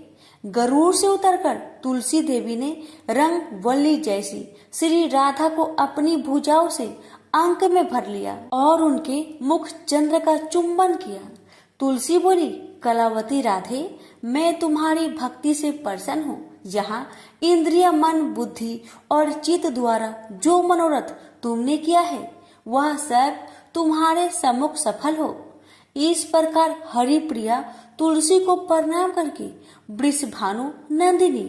गरुड़ से उतरकर तुलसी देवी ने रंग वल्ली जैसी श्री राधा को अपनी भुजाओं से अंक में भर लिया और उनके मुख चंद्र का चुंबन किया। तुलसी बोली, कलावती राधे, मैं तुम्हारी भक्ति से प्रसन्न हूँ। यहाँ इंद्रिय मन बुद्धि और चित्त द्वारा जो मनोरथ तुमने किया है वह सब तुम्हारे सम्मुख सफल हो। इस प्रकार हरिप्रिया तुलसी को प्रणाम करके वृषभानु नंदिनी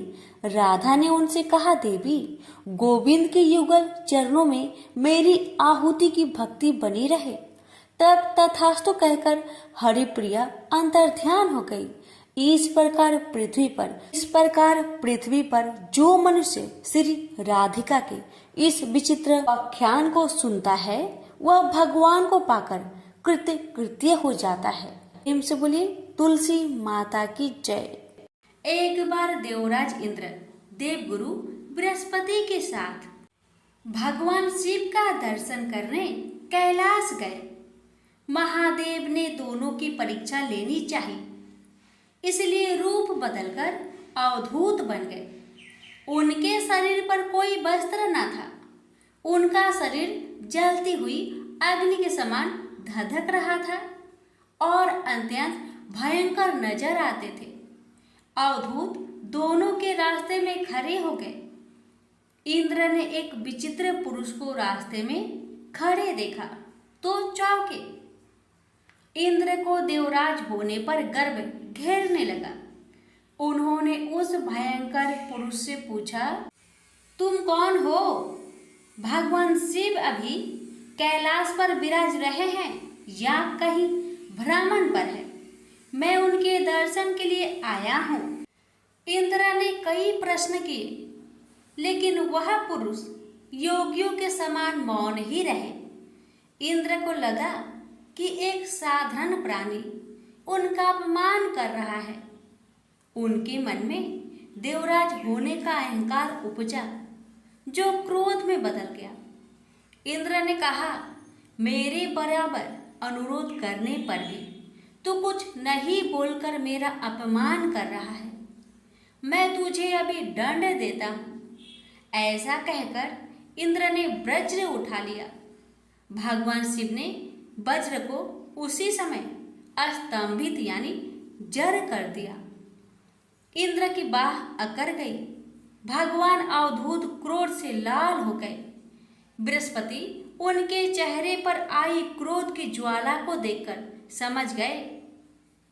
राधा ने उनसे कहा, देवी, गोविंद के युगल चरणों में मेरी आहुति की भक्ति बनी रहे। तब तथास्तु कहकर हरिप्रिया अंतर्ध्यान हो गई। इस प्रकार पृथ्वी पर जो मनुष्य श्री राधिका के इस विचित्र आख्यान को सुनता है वह भगवान को पाकर कृत्य कृत्य हो जाता है। प्रेम से बोलिए तुलसी माता की जय। एक बार देवराज इंद्र देवगुरु बृहस्पति के साथ भगवान शिव का दर्शन करने कैलाश गए। महादेव ने दोनों की परीक्षा लेनी चाहिए, इसलिए रूप बदलकर अवधूत बन गए। उनके शरीर पर कोई वस्त्र न था। उनका शरीर जलती हुई अग्नि के समान धधक रहा था और अत्यंत भयंकर नजर आते थे। अवधूत दोनों के रास्ते में खड़े हो गए। इंद्र ने एक विचित्र पुरुष को रास्ते में खड़े देखा तो चौंके। इंद्र को देवराज होने पर गर्व घेरने लगा। उन्होंने उस भयंकर पुरुष से पूछा, तुम कौन हो? भगवान शिव अभी कैलाश पर विराज रहे हैं या कहीं भ्रमण पर है? मैं उनके दर्शन के लिए आया हूँ। इंद्र ने कई प्रश्न किए, लेकिन वह पुरुष योगियों के समान मौन ही रहे। इंद्र को लगा कि एक साधारण प्राणी उनका अपमान कर रहा है। उनके मन में देवराज होने का अहंकार उपजा, जो क्रोध में बदल गया। इंद्र ने कहा, मेरे बराबर अनुरोध करने पर भी तू कुछ नहीं बोलकर मेरा अपमान कर रहा है। मैं तुझे अभी दंड देता हूँ। ऐसा कहकर इंद्र ने वज्र उठा लिया। भगवान शिव ने वज्र को उसी समय स्तंभित यानी जड़ कर दिया। इंद्र की बाह अकड़ गई। भगवान अवधूत क्रोध से लाल हो गए। बृहस्पति उनके चेहरे पर आई क्रोध की ज्वाला को देखकर समझ गए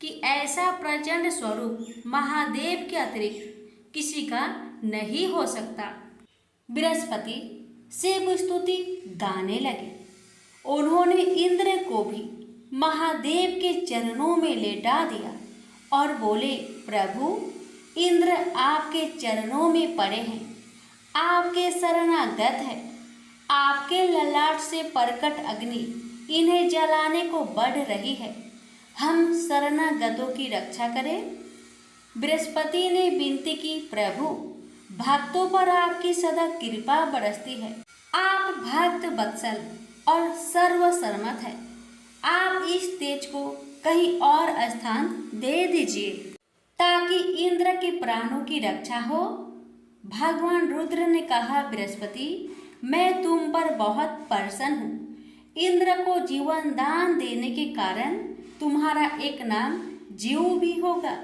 कि ऐसा प्रचंड स्वरूप महादेव के अतिरिक्त किसी का नहीं हो सकता। बृहस्पति शिव स्तुति गाने लगे। उन्होंने इंद्र को भी महादेव के चरणों में लेटा दिया और बोले, प्रभु, इंद्र आपके चरणों में पड़े हैं, आपके शरणागत है। आपके ललाट से प्रकट अग्नि इन्हें जलाने को बढ़ रही है। हम शरणागतों की रक्षा करें। बृहस्पति ने विनती की, प्रभु भक्तों पर आपकी सदा कृपा बरसती है। आप भक्त वत्सल और सर्वसम्मत है। आप इस तेज को कहीं और स्थान दे दीजिए ताकि इंद्र के प्राणों की रक्षा हो। भगवान रुद्र ने कहा, बृहस्पति मैं तुम पर बहुत प्रसन्न हूँ। इंद्र को जीवन दान देने के कारण तुम्हारा एक नाम जीव भी होगा।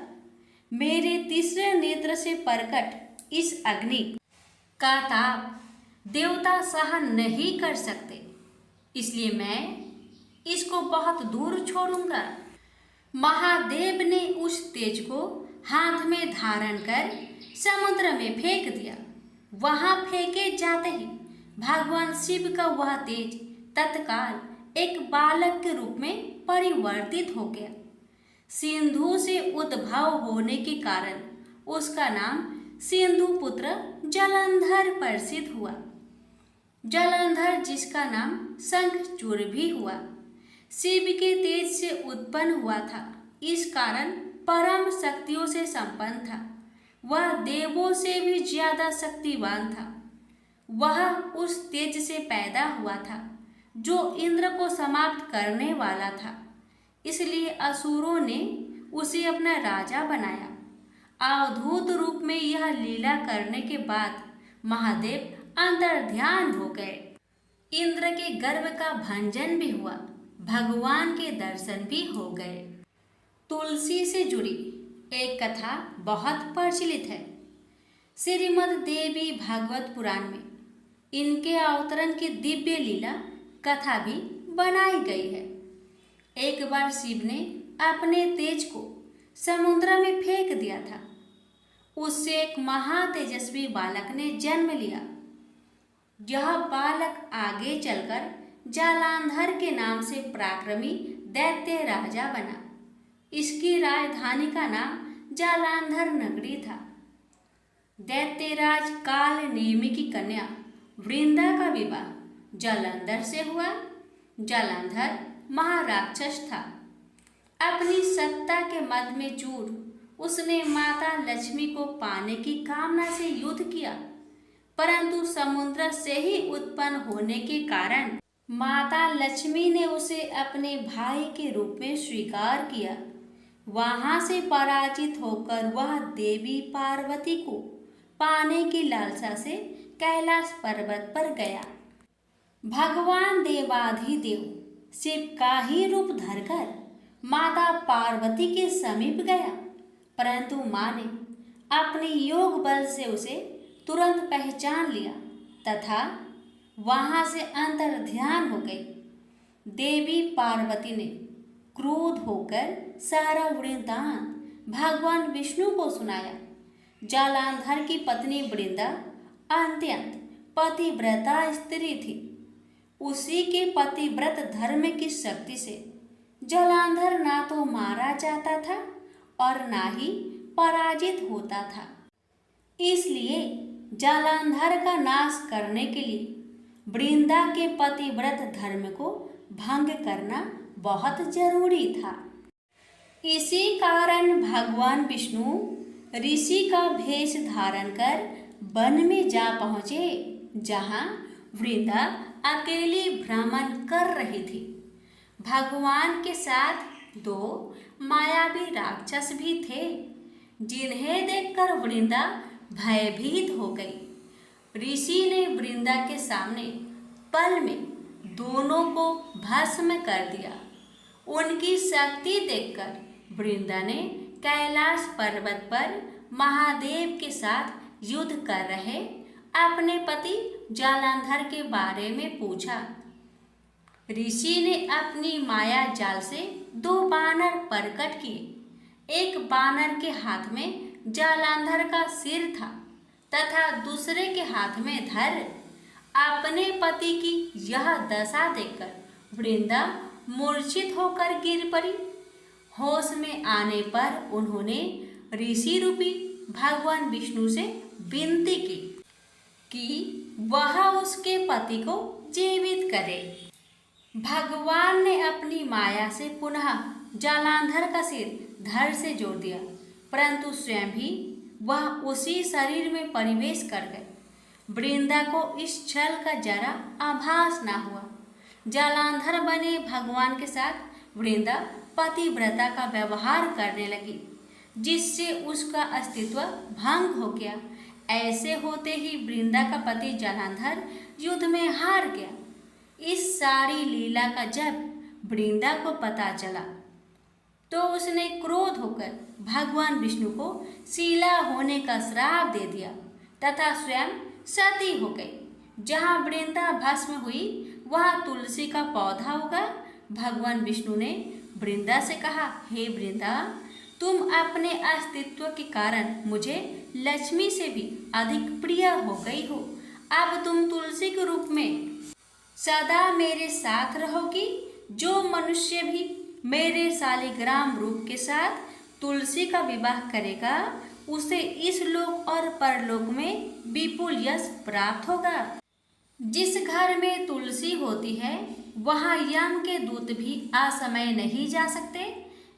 मेरे तीसरे नेत्र से प्रकट इस अग्नि का ताप देवता सहन नहीं कर सकते, इसलिए मैं इसको बहुत दूर छोड़ूंगा। महादेव ने उस तेज को हाथ में धारण कर समुद्र में फेंक दिया। वहां फेंके जाते ही भगवान शिव का वह तेज तत्काल एक बालक के रूप में परिवर्तित हो गया। सिंधु से उद्भव होने के कारण उसका नाम सिंधु पुत्र जलंधर प्रसिद्ध हुआ। जलंधर जिसका नाम शंखचूड़ भी हुआ, शिव के तेज से उत्पन्न हुआ था। इस कारण परम शक्तियों से संपन्न था। वह देवों से भी ज्यादा शक्तिवान था। वह उस तेज से पैदा हुआ था जो इंद्र को समाप्त करने वाला था। इसलिए असुरों ने उसे अपना राजा बनाया। अवधूत रूप में यह लीला करने के बाद महादेव अंतर्ध्यान हो गए। इंद्र के गर्व का भंजन भी हुआ, भगवान के दर्शन भी हो गए। तुलसी से जुड़ी एक कथा बहुत प्रचलित है। श्रीमद् देवी भागवत पुराण में इनके अवतरण की दिव्य लीला कथा भी बनाई गई है। एक बार शिव ने अपने तेज को समुद्र में फेंक दिया था। उससे एक महातेजस्वी बालक ने जन्म लिया। यह बालक आगे चलकर जालांधर के नाम से पराक्रमी दैत्य राजा बना। इसकी राजधानी का नाम जालांधर नगरी था। दैत्यराज काल नेमि की कन्या वृंदा का विवाह जालंधर से हुआ। जालंधर महाराक्षस था। अपनी सत्ता के मद में चूर उसने माता लक्ष्मी को पाने की कामना से युद्ध किया, परंतु समुद्र से ही उत्पन्न होने के कारण माता लक्ष्मी ने उसे अपने भाई के रूप में स्वीकार किया। वहां से पराजित होकर वह देवी पार्वती को पाने की लालसा से कैलाश पर्वत पर गया। भगवान देवाधिदेव शिव का ही रूप धरकर माता पार्वती के समीप गया, परंतु मां ने अपने योग बल से उसे तुरंत पहचान लिया तथा वहां से अंतर्ध्यान हो गई। देवी पार्वती ने क्रोध होकर सारा वृत्तांत भगवान विष्णु को सुनाया। जालांधर की पत्नी वृंदा अत्यंत पतिव्रता स्त्री थी। उसी के पतिव्रत धर्म की शक्ति से जालांधर ना तो मारा जाता था और ना ही पराजित होता था। इसलिए जालांधर का नाश करने के लिए वृंदा के पतिव्रत धर्म को भंग करना बहुत जरूरी था। इसी कारण भगवान विष्णु ऋषि का भेष धारण कर वन में जा पहुँचे, जहाँ वृंदा अकेली भ्रमण कर रही थी। भगवान के साथ दो मायावी राक्षस भी थे, जिन्हें देखकर वृंदा भयभीत हो गई। ऋषि ने वृंदा के सामने पल में दोनों को भस्म कर दिया। उनकी शक्ति देखकर वृंदा ने कैलाश पर्वत पर महादेव के साथ युद्ध कर रहे अपने पति जालंधर के बारे में पूछा। ऋषि ने अपनी माया जाल से दो बानर प्रकट किए। एक बानर के हाथ में जालंधर का सिर था तथा दूसरे के हाथ में धर। अपने पति की यह दशा देखकर वृंदा मूर्छित होकर गिर पड़ी। होश में आने पर उन्होंने ऋषि रूपी भगवान विष्णु से विनती की कि वह उसके पति को जीवित करे। भगवान ने अपनी माया से पुनः जालंधर का सिर धड़ से जोड़ दिया, परंतु स्वयं भी वह उसी शरीर में प्रवेश कर गए। वृंदा को इस छल का जरा आभास न हुआ। जालंधर बने भगवान के साथ वृंदा पतिव्रता का व्यवहार करने लगी, जिससे उसका अस्तित्व भंग हो गया। ऐसे होते ही वृंदा का पति जालंधर युद्ध में हार गया। इस सारी लीला का जब वृंदा को पता चला तो उसने क्रोध होकर भगवान विष्णु को शीला होने का श्राप दे दिया तथा स्वयं सती हो गई। जहाँ वृंदा भस्म हुई वहाँ तुलसी का पौधा उगा। भगवान विष्णु ने वृंदा से कहा, हे वृंदा, तुम अपने अस्तित्व के कारण मुझे लक्ष्मी से भी अधिक प्रिय हो गई हो। अब तुम तुलसी के रूप में सदा मेरे साथ रहोगी। जो मनुष्य भी मेरे शालिग्राम रूप के साथ तुलसी का विवाह करेगा उसे इस लोक और परलोक में विपुल यश प्राप्त होगा। जिस घर में तुलसी होती है वहाँ यम के दूत भी असमय नहीं जा सकते।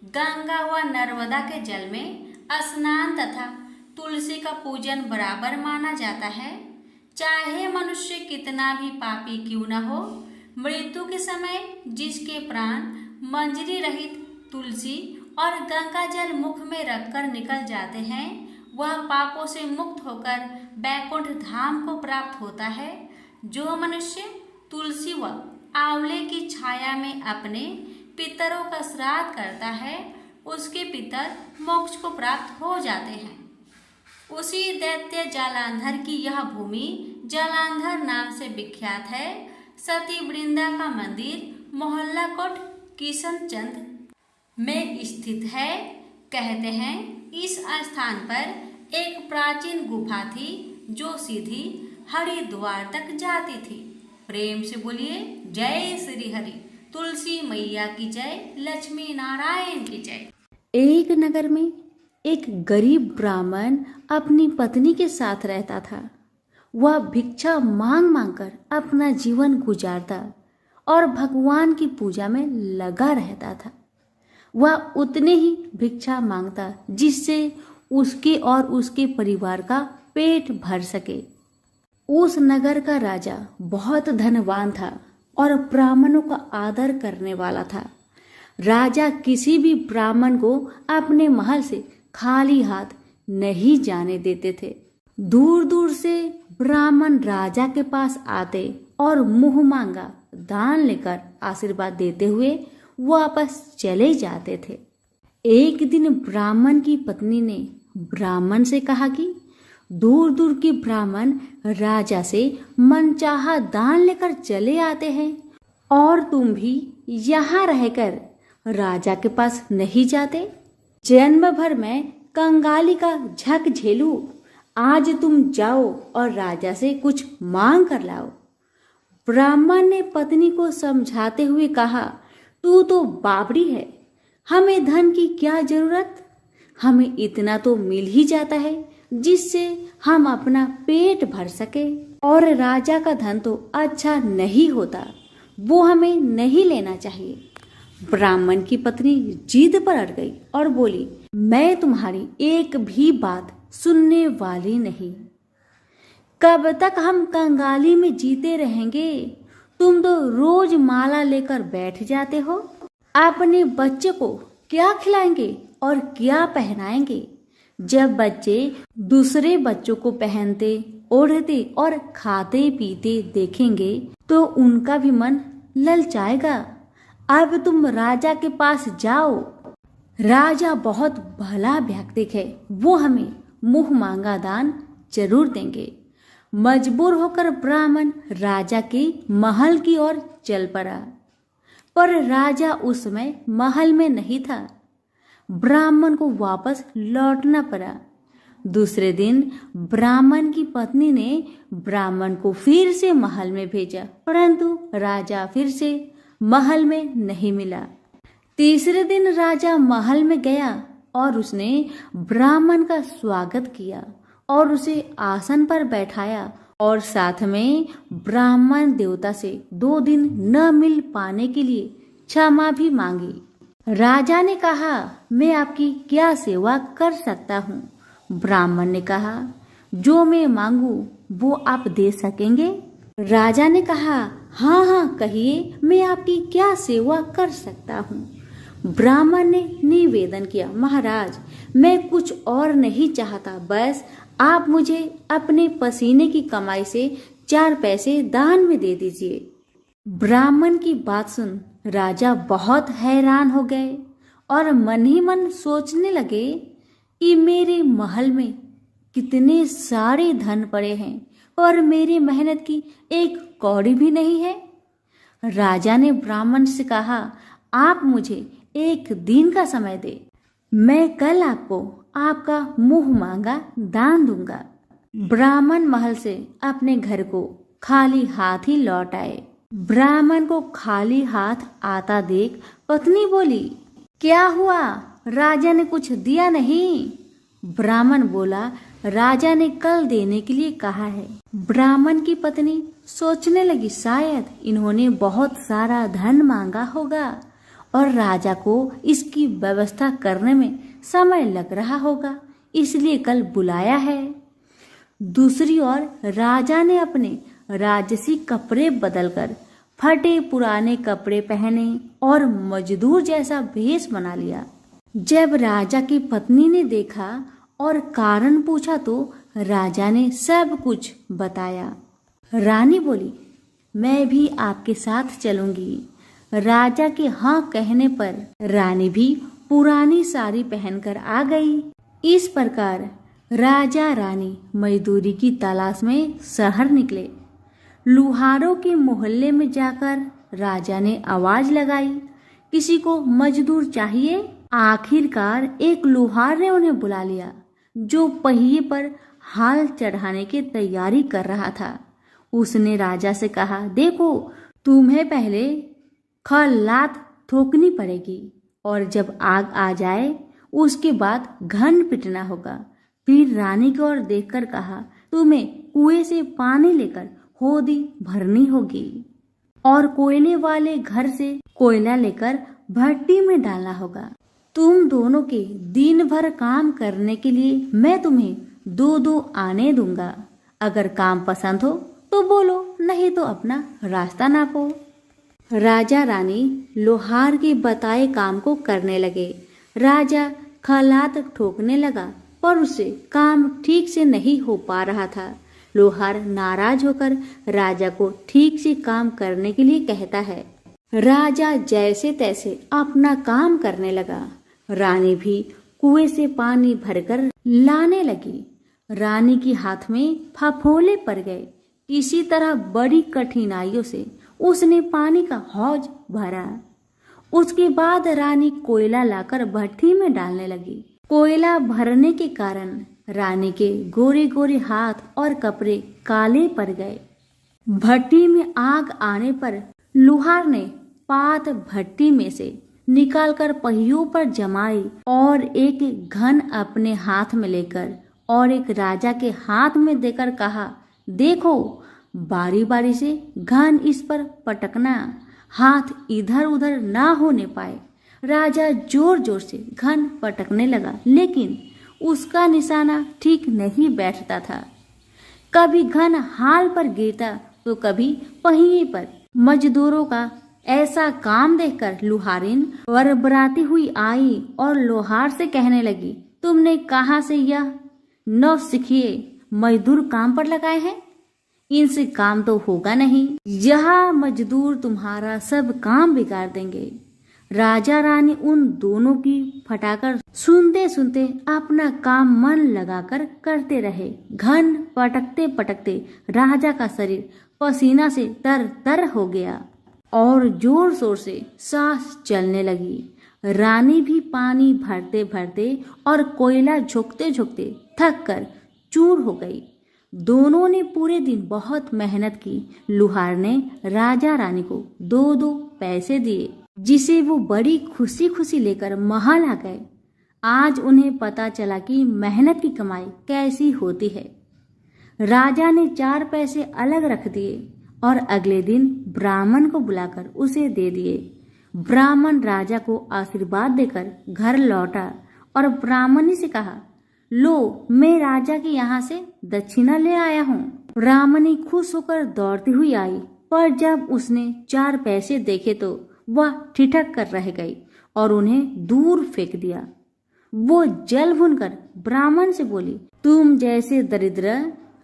गंगा व नर्मदा के जल में स्नान तथा तुलसी का पूजन बराबर माना जाता है। चाहे मनुष्य कितना भी पापी क्यों न हो, मृत्यु के समय जिसके प्राण मंजरी रहित तुलसी और गंगा जल मुख में रखकर निकल जाते हैं, वह पापों से मुक्त होकर बैकुंठ धाम को प्राप्त होता है। जो मनुष्य तुलसी व आंवले की छाया में अपने पितरों का श्राद्ध करता है, उसके पितर मोक्ष को प्राप्त हो जाते हैं। उसी दैत्य जालंधर की यह भूमि जालंधर नाम से विख्यात है। सती वृंदा का मंदिर मोहल्ला कोट किशनचंद में स्थित है। कहते हैं इस स्थान पर एक प्राचीन गुफा थी जो सीधी हरिद्वार तक जाती थी। प्रेम से बोलिए जय श्री हरि। तुलसी मैया की जय, लक्ष्मी नारायण की जय। एक नगर में एक गरीब ब्राह्मण अपनी पत्नी के साथ रहता था। वह भिक्षा मांग मांग कर अपना जीवन गुजारता और भगवान की पूजा में लगा रहता था। वह उतने ही भिक्षा मांगता जिससे उसके और उसके परिवार का पेट भर सके। उस नगर का राजा बहुत धनवान था और ब्राह्मणों का आदर करने वाला था। राजा किसी भी ब्राह्मण को अपने महल से खाली हाथ नहीं जाने देते थे। दूर दूर से ब्राह्मण राजा के पास आते और मुंह मांगा दान लेकर आशीर्वाद देते हुए वापस चले जाते थे। एक दिन ब्राह्मण की पत्नी ने ब्राह्मण से कहा कि दूर दूर के ब्राह्मण राजा से मनचाहा दान लेकर चले आते हैं और तुम भी यहाँ रहकर राजा के पास नहीं जाते। जन्म भर मैं कंगाली का झक झेलूं, आज तुम जाओ और राजा से कुछ मांग कर लाओ। ब्राह्मण ने पत्नी को समझाते हुए कहा, तू तो बावड़ी है, हमें धन की क्या जरूरत, हमें इतना तो मिल ही जाता है जिससे हम अपना पेट भर सके। और राजा का धन तो अच्छा नहीं होता, वो हमें नहीं लेना चाहिए। ब्राह्मण की पत्नी जिद पर अड़ गई और बोली, मैं तुम्हारी एक भी बात सुनने वाली नहीं। कब तक हम कंगाली में जीते रहेंगे? तुम तो रोज माला लेकर बैठ जाते हो। अपने बच्चे को क्या खिलाएंगे और क्या पहनाएंगे? जब बच्चे दूसरे बच्चों को पहनते, ओढ़ते और खाते पीते देखेंगे तो उनका भी मन ललचाएगा। अब तुम राजा के पास जाओ, राजा बहुत भला व्यक्ति है, वो हमें मुंह मांगा दान जरूर देंगे। मजबूर होकर ब्राह्मण राजा के महल की ओर चल पड़ा, पर राजा उस समय महल में नहीं था। ब्राह्मण को वापस लौटना पड़ा। दूसरे दिन ब्राह्मण की पत्नी ने ब्राह्मण को फिर से महल में भेजा, परंतु राजा फिर से महल में नहीं मिला। तीसरे दिन राजा महल में गया और उसने ब्राह्मण का स्वागत किया और उसे आसन पर बैठाया और साथ में ब्राह्मण देवता से 2 दिन न मिल पाने के लिए क्षमा भी मांगी। राजा ने कहा, मैं आपकी क्या सेवा कर सकता हूँ? ब्राह्मण ने कहा, जो मैं मांगू वो आप दे सकेंगे? राजा ने कहा, हाँ हाँ कहिए, मैं आपकी क्या सेवा कर सकता हूँ? ब्राह्मण ने निवेदन किया, महाराज मैं कुछ और नहीं चाहता, बस आप मुझे अपने पसीने की कमाई से 4 पैसे दान में दे दीजिए। ब्राह्मण की बात सुन राजा बहुत हैरान हो गए और मन ही मन सोचने लगे कि मेरे महल में कितने सारे धन पड़े हैं और मेरी मेहनत की 1 कौड़ी भी नहीं है। राजा ने ब्राह्मण से कहा, आप मुझे 1 दिन का समय दे, मैं कल आपको आपका मुंह मांगा दान दूंगा। ब्राह्मण महल से अपने घर को खाली हाथ ही लौट आए। ब्राह्मण को खाली हाथ आता देख पत्नी बोली, क्या हुआ, राजा ने कुछ दिया नहीं? ब्राह्मण बोला, राजा ने कल देने के लिए कहा है। ब्राह्मण की पत्नी सोचने लगी, शायद इन्होंने बहुत सारा धन मांगा होगा और राजा को इसकी व्यवस्था करने में समय लग रहा होगा, इसलिए कल बुलाया है। दूसरी ओर राजा ने अपने राजसी कपड़े बदलकर फटे पुराने कपड़े पहने और मजदूर जैसा भेष बना लिया। जब राजा की पत्नी ने देखा और कारण पूछा तो राजा ने सब कुछ बताया। रानी बोली, मैं भी आपके साथ चलूंगी। राजा के हाँ कहने पर रानी भी पुरानी साड़ी पहनकर आ गई। इस प्रकार राजा रानी मजदूरी की तलाश में शहर निकले। लुहारों के मोहल्ले में जाकर राजा ने आवाज लगाई, किसी को मजदूर चाहिए? आखिरकार एक लुहार ने उन्हें बुला लिया, जो पहिए पर हाल चढ़ाने की तैयारी कर रहा था। उसने राजा से कहा, देखो तुम्हें पहले खलात ठोकनी पड़ेगी और जब आग आ जाए उसके बाद घन पिटना होगा। फिर रानी की ओर देखकर कहा, तुम्हें कुएं से पानी लेकर होदी भरनी होगी और कोयले वाले घर से कोयला लेकर भट्टी में डालना होगा। तुम दोनों के दिन भर काम करने के लिए मैं तुम्हें 2-2 आने दूंगा। अगर काम पसंद हो तो बोलो, नहीं तो अपना रास्ता नापो। राजा रानी लोहार के बताए काम को करने लगे। राजा खलात ठोकने लगा पर उससे काम ठीक से नहीं हो पा रहा था। लोहार नाराज होकर राजा को ठीक से काम करने के लिए कहता है। राजा जैसे तैसे अपना काम करने लगा। रानी भी कुएं से पानी भरकर लाने लगी। रानी के हाथ में फफोले पड़ गए। इसी तरह बड़ी कठिनाइयों से उसने पानी का हौज भरा। उसके बाद रानी कोयला लाकर भट्टी में डालने लगी। कोयला भरने के कारण रानी के गोरे गोरे हाथ और कपड़े काले पड़ गए। भट्टी में आग आने पर लुहार ने पात भट्टी में से निकालकर पहियों पर जमाई और एक घन अपने हाथ में लेकर और एक राजा के हाथ में देकर कहा, देखो बारी बारी से घन इस पर पटकना, हाथ इधर उधर ना होने पाए। राजा जोर जोर से घन पटकने लगा, लेकिन उसका निशाना ठीक नहीं बैठता था। कभी घन हाल पर गिरता तो कभी पहिए पर। मजदूरों का ऐसा काम देखकर लुहारिन बरबराती हुई आई और लोहार से कहने लगी, तुमने कहाँ से यह नौसिखिए मजदूर काम पर लगाए हैं? इनसे काम तो होगा नहीं। यह मजदूर तुम्हारा सब काम बिगाड़ देंगे। राजा रानी उन दोनों की फटाकर सुनते सुनते अपना काम मन लगाकर करते रहे। घन पटकते पटकते राजा का शरीर पसीना से तर तर हो गया और जोर शोर से सांस चलने लगी। रानी भी पानी भरते भरते और कोयला झोंकते झोंकते थक कर चूर हो गई। दोनों ने पूरे दिन बहुत मेहनत की। लुहार ने राजा रानी को 2-2 पैसे दिए, जिसे वो बड़ी खुशी खुशी लेकर महल आ गए। आज उन्हें पता चला कि मेहनत की कमाई कैसी होती है। राजा ने 4 पैसे अलग रख दिए और अगले दिन ब्राह्मण को बुलाकर उसे दे दिए। ब्राह्मण राजा को आशीर्वाद देकर घर लौटा और ब्राह्मणी से कहा, लो, मैं राजा के यहाँ से दक्षिणा ले आया हूँ। ब्राह्मणी खुश होकर दौड़ती हुई आई, पर जब उसने 4 पैसे देखे तो वह ठिठक कर रह गई और उन्हें दूर फेंक दिया। वो जल भूनकर ब्राह्मण से बोली, तुम जैसे दरिद्र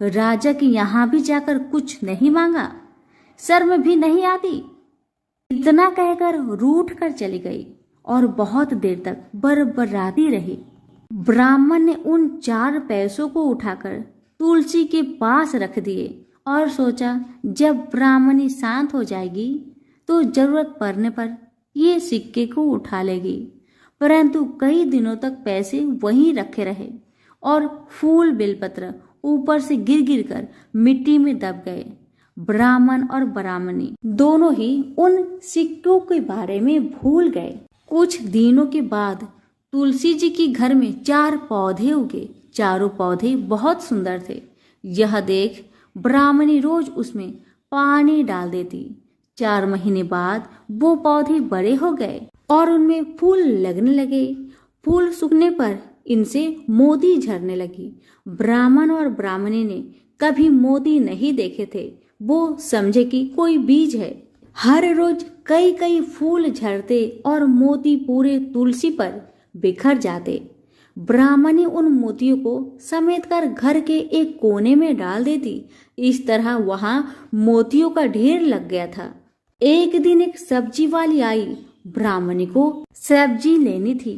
राजा के यहाँ भी जाकर कुछ नहीं मांगा, शर्म भी नहीं आती। इतना कहकर रूठ कर चली गई और बहुत देर तक बरबराती रही। ब्राह्मण ने उन 4 पैसों को उठाकर तुलसी के पास रख दिए और सोचा, जब ब्राह्मणी शांत हो जाएगी तो जरूरत पड़ने पर ये सिक्के को उठा लेगी। परंतु कई दिनों तक पैसे वहीं रखे रहे और फूल बेलपत्र ऊपर से गिर गिर कर मिट्टी में दब गए। ब्राह्मण और ब्राह्मणी दोनों ही उन सिक्कों के बारे में भूल गए। कुछ दिनों के बाद तुलसी जी के घर में 4 पौधे उगे। चारों पौधे बहुत सुंदर थे। यह देख ब्राह्मणी रोज उसमें पानी डाल देती। 4 महीने बाद वो पौधे बड़े हो गए और उनमें फूल लगने लगे। फूल सूखने पर इनसे मोती झरने लगी। ब्राह्मण और ब्राह्मणी ने कभी मोती नहीं देखे थे। वो समझे कि कोई बीज है। हर रोज कई कई फूल झरते और मोती पूरे तुलसी पर बिखर जाते। ब्राह्मणी उन मोतियों को समेट कर घर के एक कोने में डाल देती। इस तरह वहां मोतियों का ढेर लग गया था। एक दिन एक सब्जी वाली आई। ब्राह्मणी को सब्जी लेनी थी,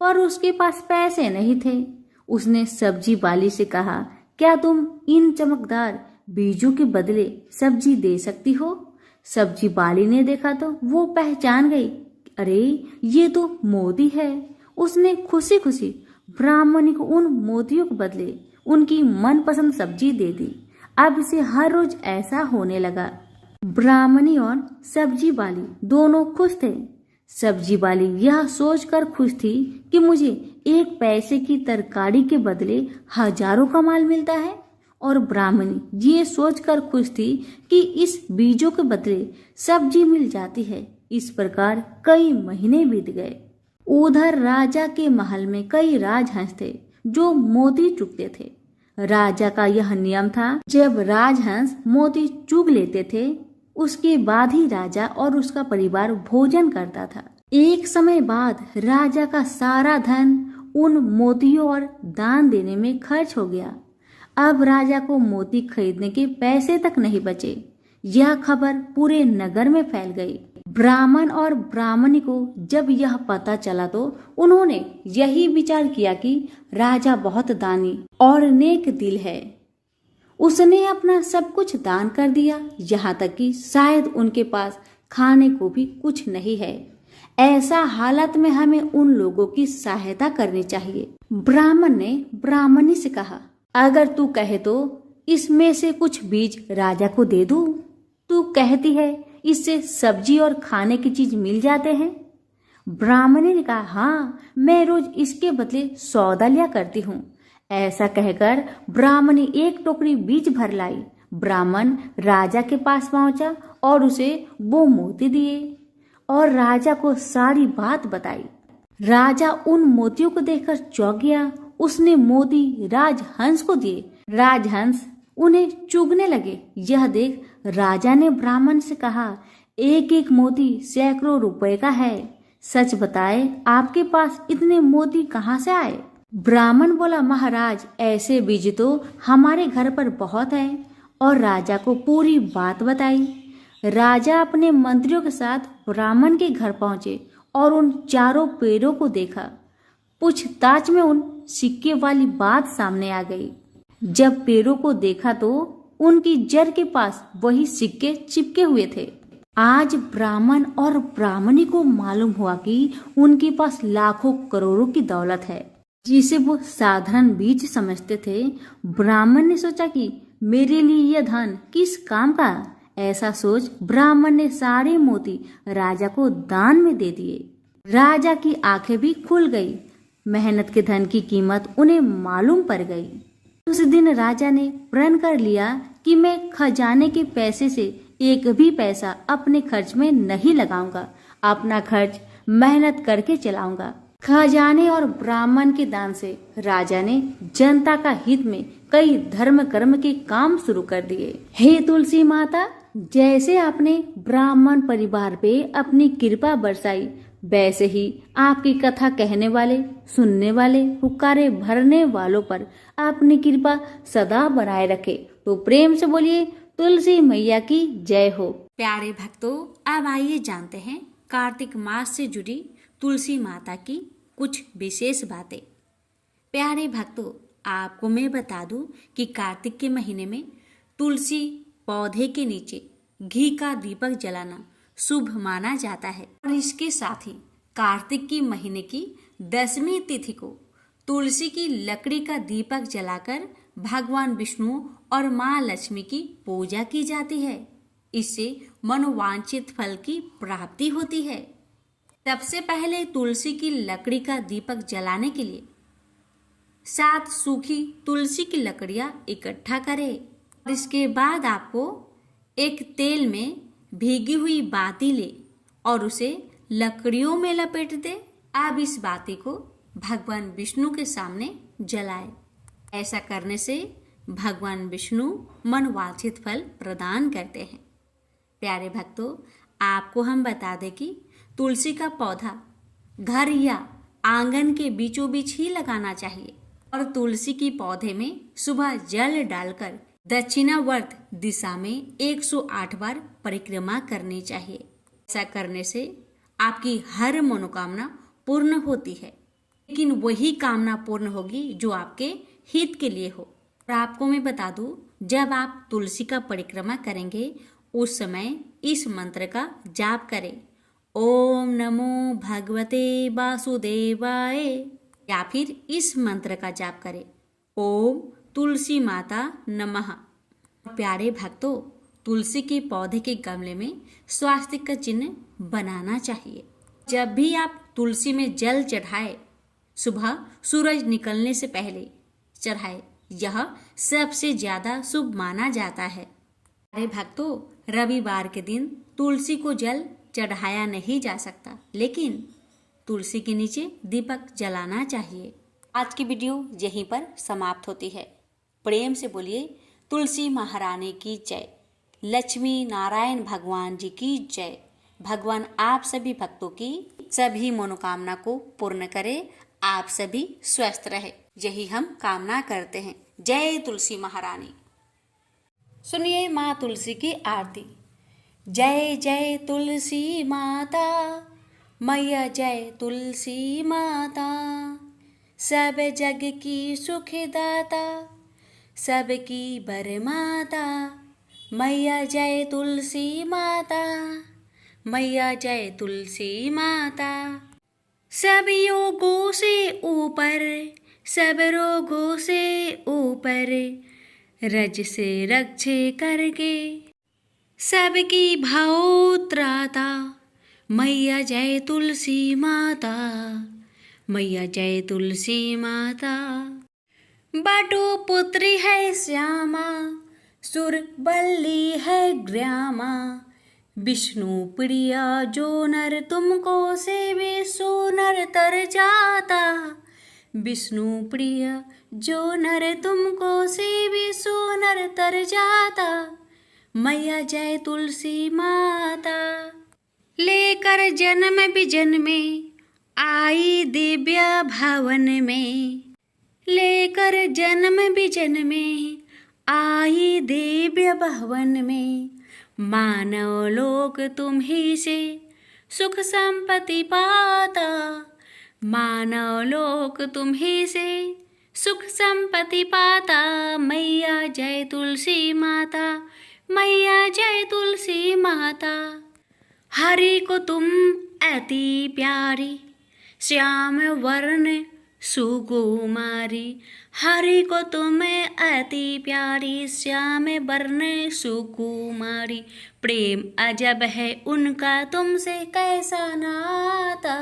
पर उसके पास पैसे नहीं थे। उसने सब्जी वाली से कहा, क्या तुम इन चमकदार बीजों के बदले सब्जी दे सकती हो? सब्जी वाली ने देखा तो वो पहचान गई, अरे ये तो मोती है। उसने खुशी खुशी ब्राह्मणी को उन मोतियों के बदले उनकी मनपसंद सब्जी दे दी। अब से हर रोज ऐसा होने लगा। ब्राह्मणी और सब्जी वाली दोनों खुश थे। सब्जी वाली यह सोचकर खुश थी कि मुझे 1 पैसे की तरकारी के बदले हजारों का माल मिलता है, और ब्राह्मणी ये सोचकर खुश थी कि इस बीजों के बदले सब्जी मिल जाती है। इस प्रकार कई महीने बीत गए। उधर राजा के महल में कई राजहंस थे जो मोती चुगते थे। राजा का यह नियम था, जब राजहंस मोती चुग लेते थे उसके बाद ही राजा और उसका परिवार भोजन करता था। एक समय बाद राजा का सारा धन उन मोतियों और दान देने में खर्च हो गया। अब राजा को मोती खरीदने के पैसे तक नहीं बचे। यह खबर पूरे नगर में फैल गई। ब्राह्मण और ब्राह्मणी को जब यह पता चला तो उन्होंने यही विचार किया कि राजा बहुत दानी और नेक दिल है। उसने अपना सब कुछ दान कर दिया, यहाँ तक कि शायद उनके पास खाने को भी कुछ नहीं है। ऐसा हालत में हमें उन लोगों की सहायता करनी चाहिए। ब्राह्मण ने ब्राह्मणी से कहा, अगर तू कहे तो इसमें से कुछ बीज राजा को दे दूं। तू कहती है इससे सब्जी और खाने की चीज मिल जाते हैं। ब्राह्मणी ने कहा, हाँ, मैं रोज इसके बदले सौदा लिया करती हूँ। ऐसा कहकर ब्राह्मणी 1 टोकरी बीज भर लाई। ब्राह्मण राजा के पास पहुंचा और उसे वो मोती दिए और राजा को सारी बात बताई। राजा उन मोतियों को देखकर चौंक गया। उसने मोती राजहंस को दिए। राजहंस उन्हें चुगने लगे। यह देख राजा ने ब्राह्मण से कहा, एक एक मोती सैकड़ों रुपए का है। सच बताए, आपके पास इतने मोती कहाँ से आए? ब्राह्मण बोला, महाराज, ऐसे बीज तो हमारे घर पर बहुत है। और राजा को पूरी बात बताई। राजा अपने मंत्रियों के साथ ब्राह्मण के घर पहुंचे और उन चारों पेड़ों को देखा। पूछताछ में उन सिक्के वाली बात सामने आ गई। जब पेड़ों को देखा तो उनकी जड़ के पास वही सिक्के चिपके हुए थे। आज ब्राह्मण और ब्राह्मणी को मालूम हुआ कि उनके पास लाखों करोड़ों की दौलत है, जिसे वो साधारण बीज समझते थे। ब्राह्मण ने सोचा कि मेरे लिए यह धन किस काम का। ऐसा सोच ब्राह्मण ने सारे मोती राजा को दान में दे दिए। राजा की आंखें भी खुल गई। मेहनत के धन की कीमत उन्हें मालूम पड़ गई। उस दिन राजा ने प्रण कर लिया कि मैं खजाने के पैसे से एक भी पैसा अपने खर्च में नहीं लगाऊंगा। अपना खर्च मेहनत करके चलाऊंगा। खजाने और ब्राह्मण के दान से राजा ने जनता का हित में कई धर्म कर्म के काम शुरू कर दिए। हे तुलसी माता, जैसे आपने ब्राह्मण परिवार पे अपनी कृपा बरसाई, वैसे ही आपकी कथा कहने वाले, सुनने वाले, हुक्कारे भरने वालों पर अपनी कृपा सदा बनाए रखे। तो प्रेम से बोलिए तुलसी मैया की जय हो। प्यारे भक्तों, अब आइए जानते हैं कार्तिक मास से जुड़ी तुलसी माता की कुछ विशेष बातें। प्यारे भक्तों, आपको मैं बता दूं कि कार्तिक के महीने में तुलसी पौधे के नीचे घी का दीपक जलाना शुभ माना जाता है। और इसके साथ ही कार्तिक की महीने की 10वीं तिथि को तुलसी की लकड़ी का दीपक जलाकर भगवान विष्णु और माँ लक्ष्मी की पूजा की जाती है। इससे मनोवांछित फल की प्राप्ति होती है। सबसे पहले तुलसी की लकड़ी का दीपक जलाने के लिए 7 सूखी तुलसी की लकड़ियां इकट्ठा करें। और इसके बाद आपको एक तेल में भीगी हुई बाती ले और उसे लकड़ियों में लपेट दे। अब इस बाती को भगवान विष्णु के सामने जलाए। ऐसा करने से भगवान विष्णु मनवांछित फल प्रदान करते हैं। प्यारे भक्तों, आपको हम बता दें कि तुलसी का पौधा घर या आंगन के बीचों बीच ही लगाना चाहिए और तुलसी की पौधे में सुबह जल डालकर दक्षिणावर्त दिशा में 108 बार परिक्रमा करनी चाहिए। ऐसा करने से आपकी हर मनोकामना पूर्ण होती है, लेकिन वही कामना पूर्ण होगी जो आपके हित के लिए हो। और आपको मैं बता दूं, जब आप तुलसी का परिक्रमा करेंगे उस समय इस मंत्र का जाप करें, ओम नमो भगवते वासुदेवाय, या फिर इस मंत्र का जाप करें, ओम तुलसी माता नमः। प्यारे भक्तों, तुलसी के पौधे के गमले में स्वास्तिक का चिन्ह बनाना चाहिए। जब भी आप तुलसी में जल चढ़ाए, सुबह सूरज निकलने से पहले चढ़ाए, यह सबसे ज्यादा शुभ माना जाता है। प्यारे भक्तों, रविवार के दिन तुलसी को जल चढ़ाया नहीं जा सकता, लेकिन तुलसी के नीचे दीपक जलाना चाहिए। आज की वीडियो यहीं पर समाप्त होती है। प्रेम से बोलिए तुलसी महारानी की जय, लक्ष्मी नारायण भगवान जी की जय। भगवान आप सभी भक्तों की सभी मनोकामना को पूर्ण करे, आप सभी स्वस्थ रहे, यही हम कामना करते हैं। जय तुलसी महारानी। सुनिए माँ तुलसी की आरती। जय जय तुलसी माता, मैया जय तुलसी माता, सब जग की सुखदाता, सबकी बरमाता, मैया जय तुलसी माता, मैया जय तुलसी माता। सब योगों से ऊपर, सब रोगों से ऊपर, रज से रक्षे करके सबकी भाव त्राता, मैया जय तुलसी माता, मैया जय तुलसी माता। बटु पुत्री है श्यामा, सुरबल्ली है ग्रामा, विष्णु प्रिया जो नर तुमको सेवे सो नर तर जाता, विष्णु प्रिया जो नर तुमको सेवे सो नर तर जाता, मैया जय तुलसी माता। लेकर जन्म विजन में आई दिव्य भवन में, लेकर जन्म विजन में आई दिव्य भवन में, मानव लोक तुम ही से सुख संपत्ति पाता, मानव लोक तुम ही से सुख संपत्ति पाता, मैया जय तुलसी माता, मैया जय तुलसी माता। हरि को तुम अति प्यारी, श्याम वर्ण सुकुमारी, हरि को तुम अति प्यारी, श्याम वर्ण सुकुमारी, प्रेम अजब है उनका तुमसे कैसा नाता,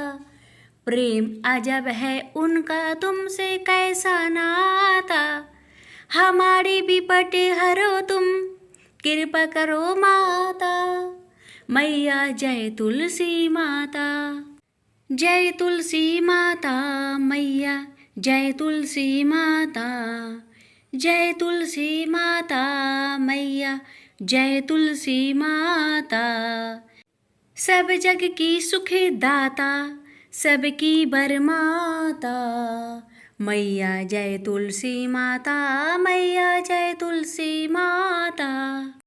प्रेम अजब है उनका तुमसे कैसा नाता, हमारी विपट हरो तुम, कृपा करो माता। मैया जय तुलसी माता, जय तुलसी माता मैया, जय तुलसी माता, जय तुलसी माता मैया, जय तुलसी माता। सब जग की सुख दाता, सबकी बरमाता, मैया जय तुलसी माता, मैया जय तुलसी माता।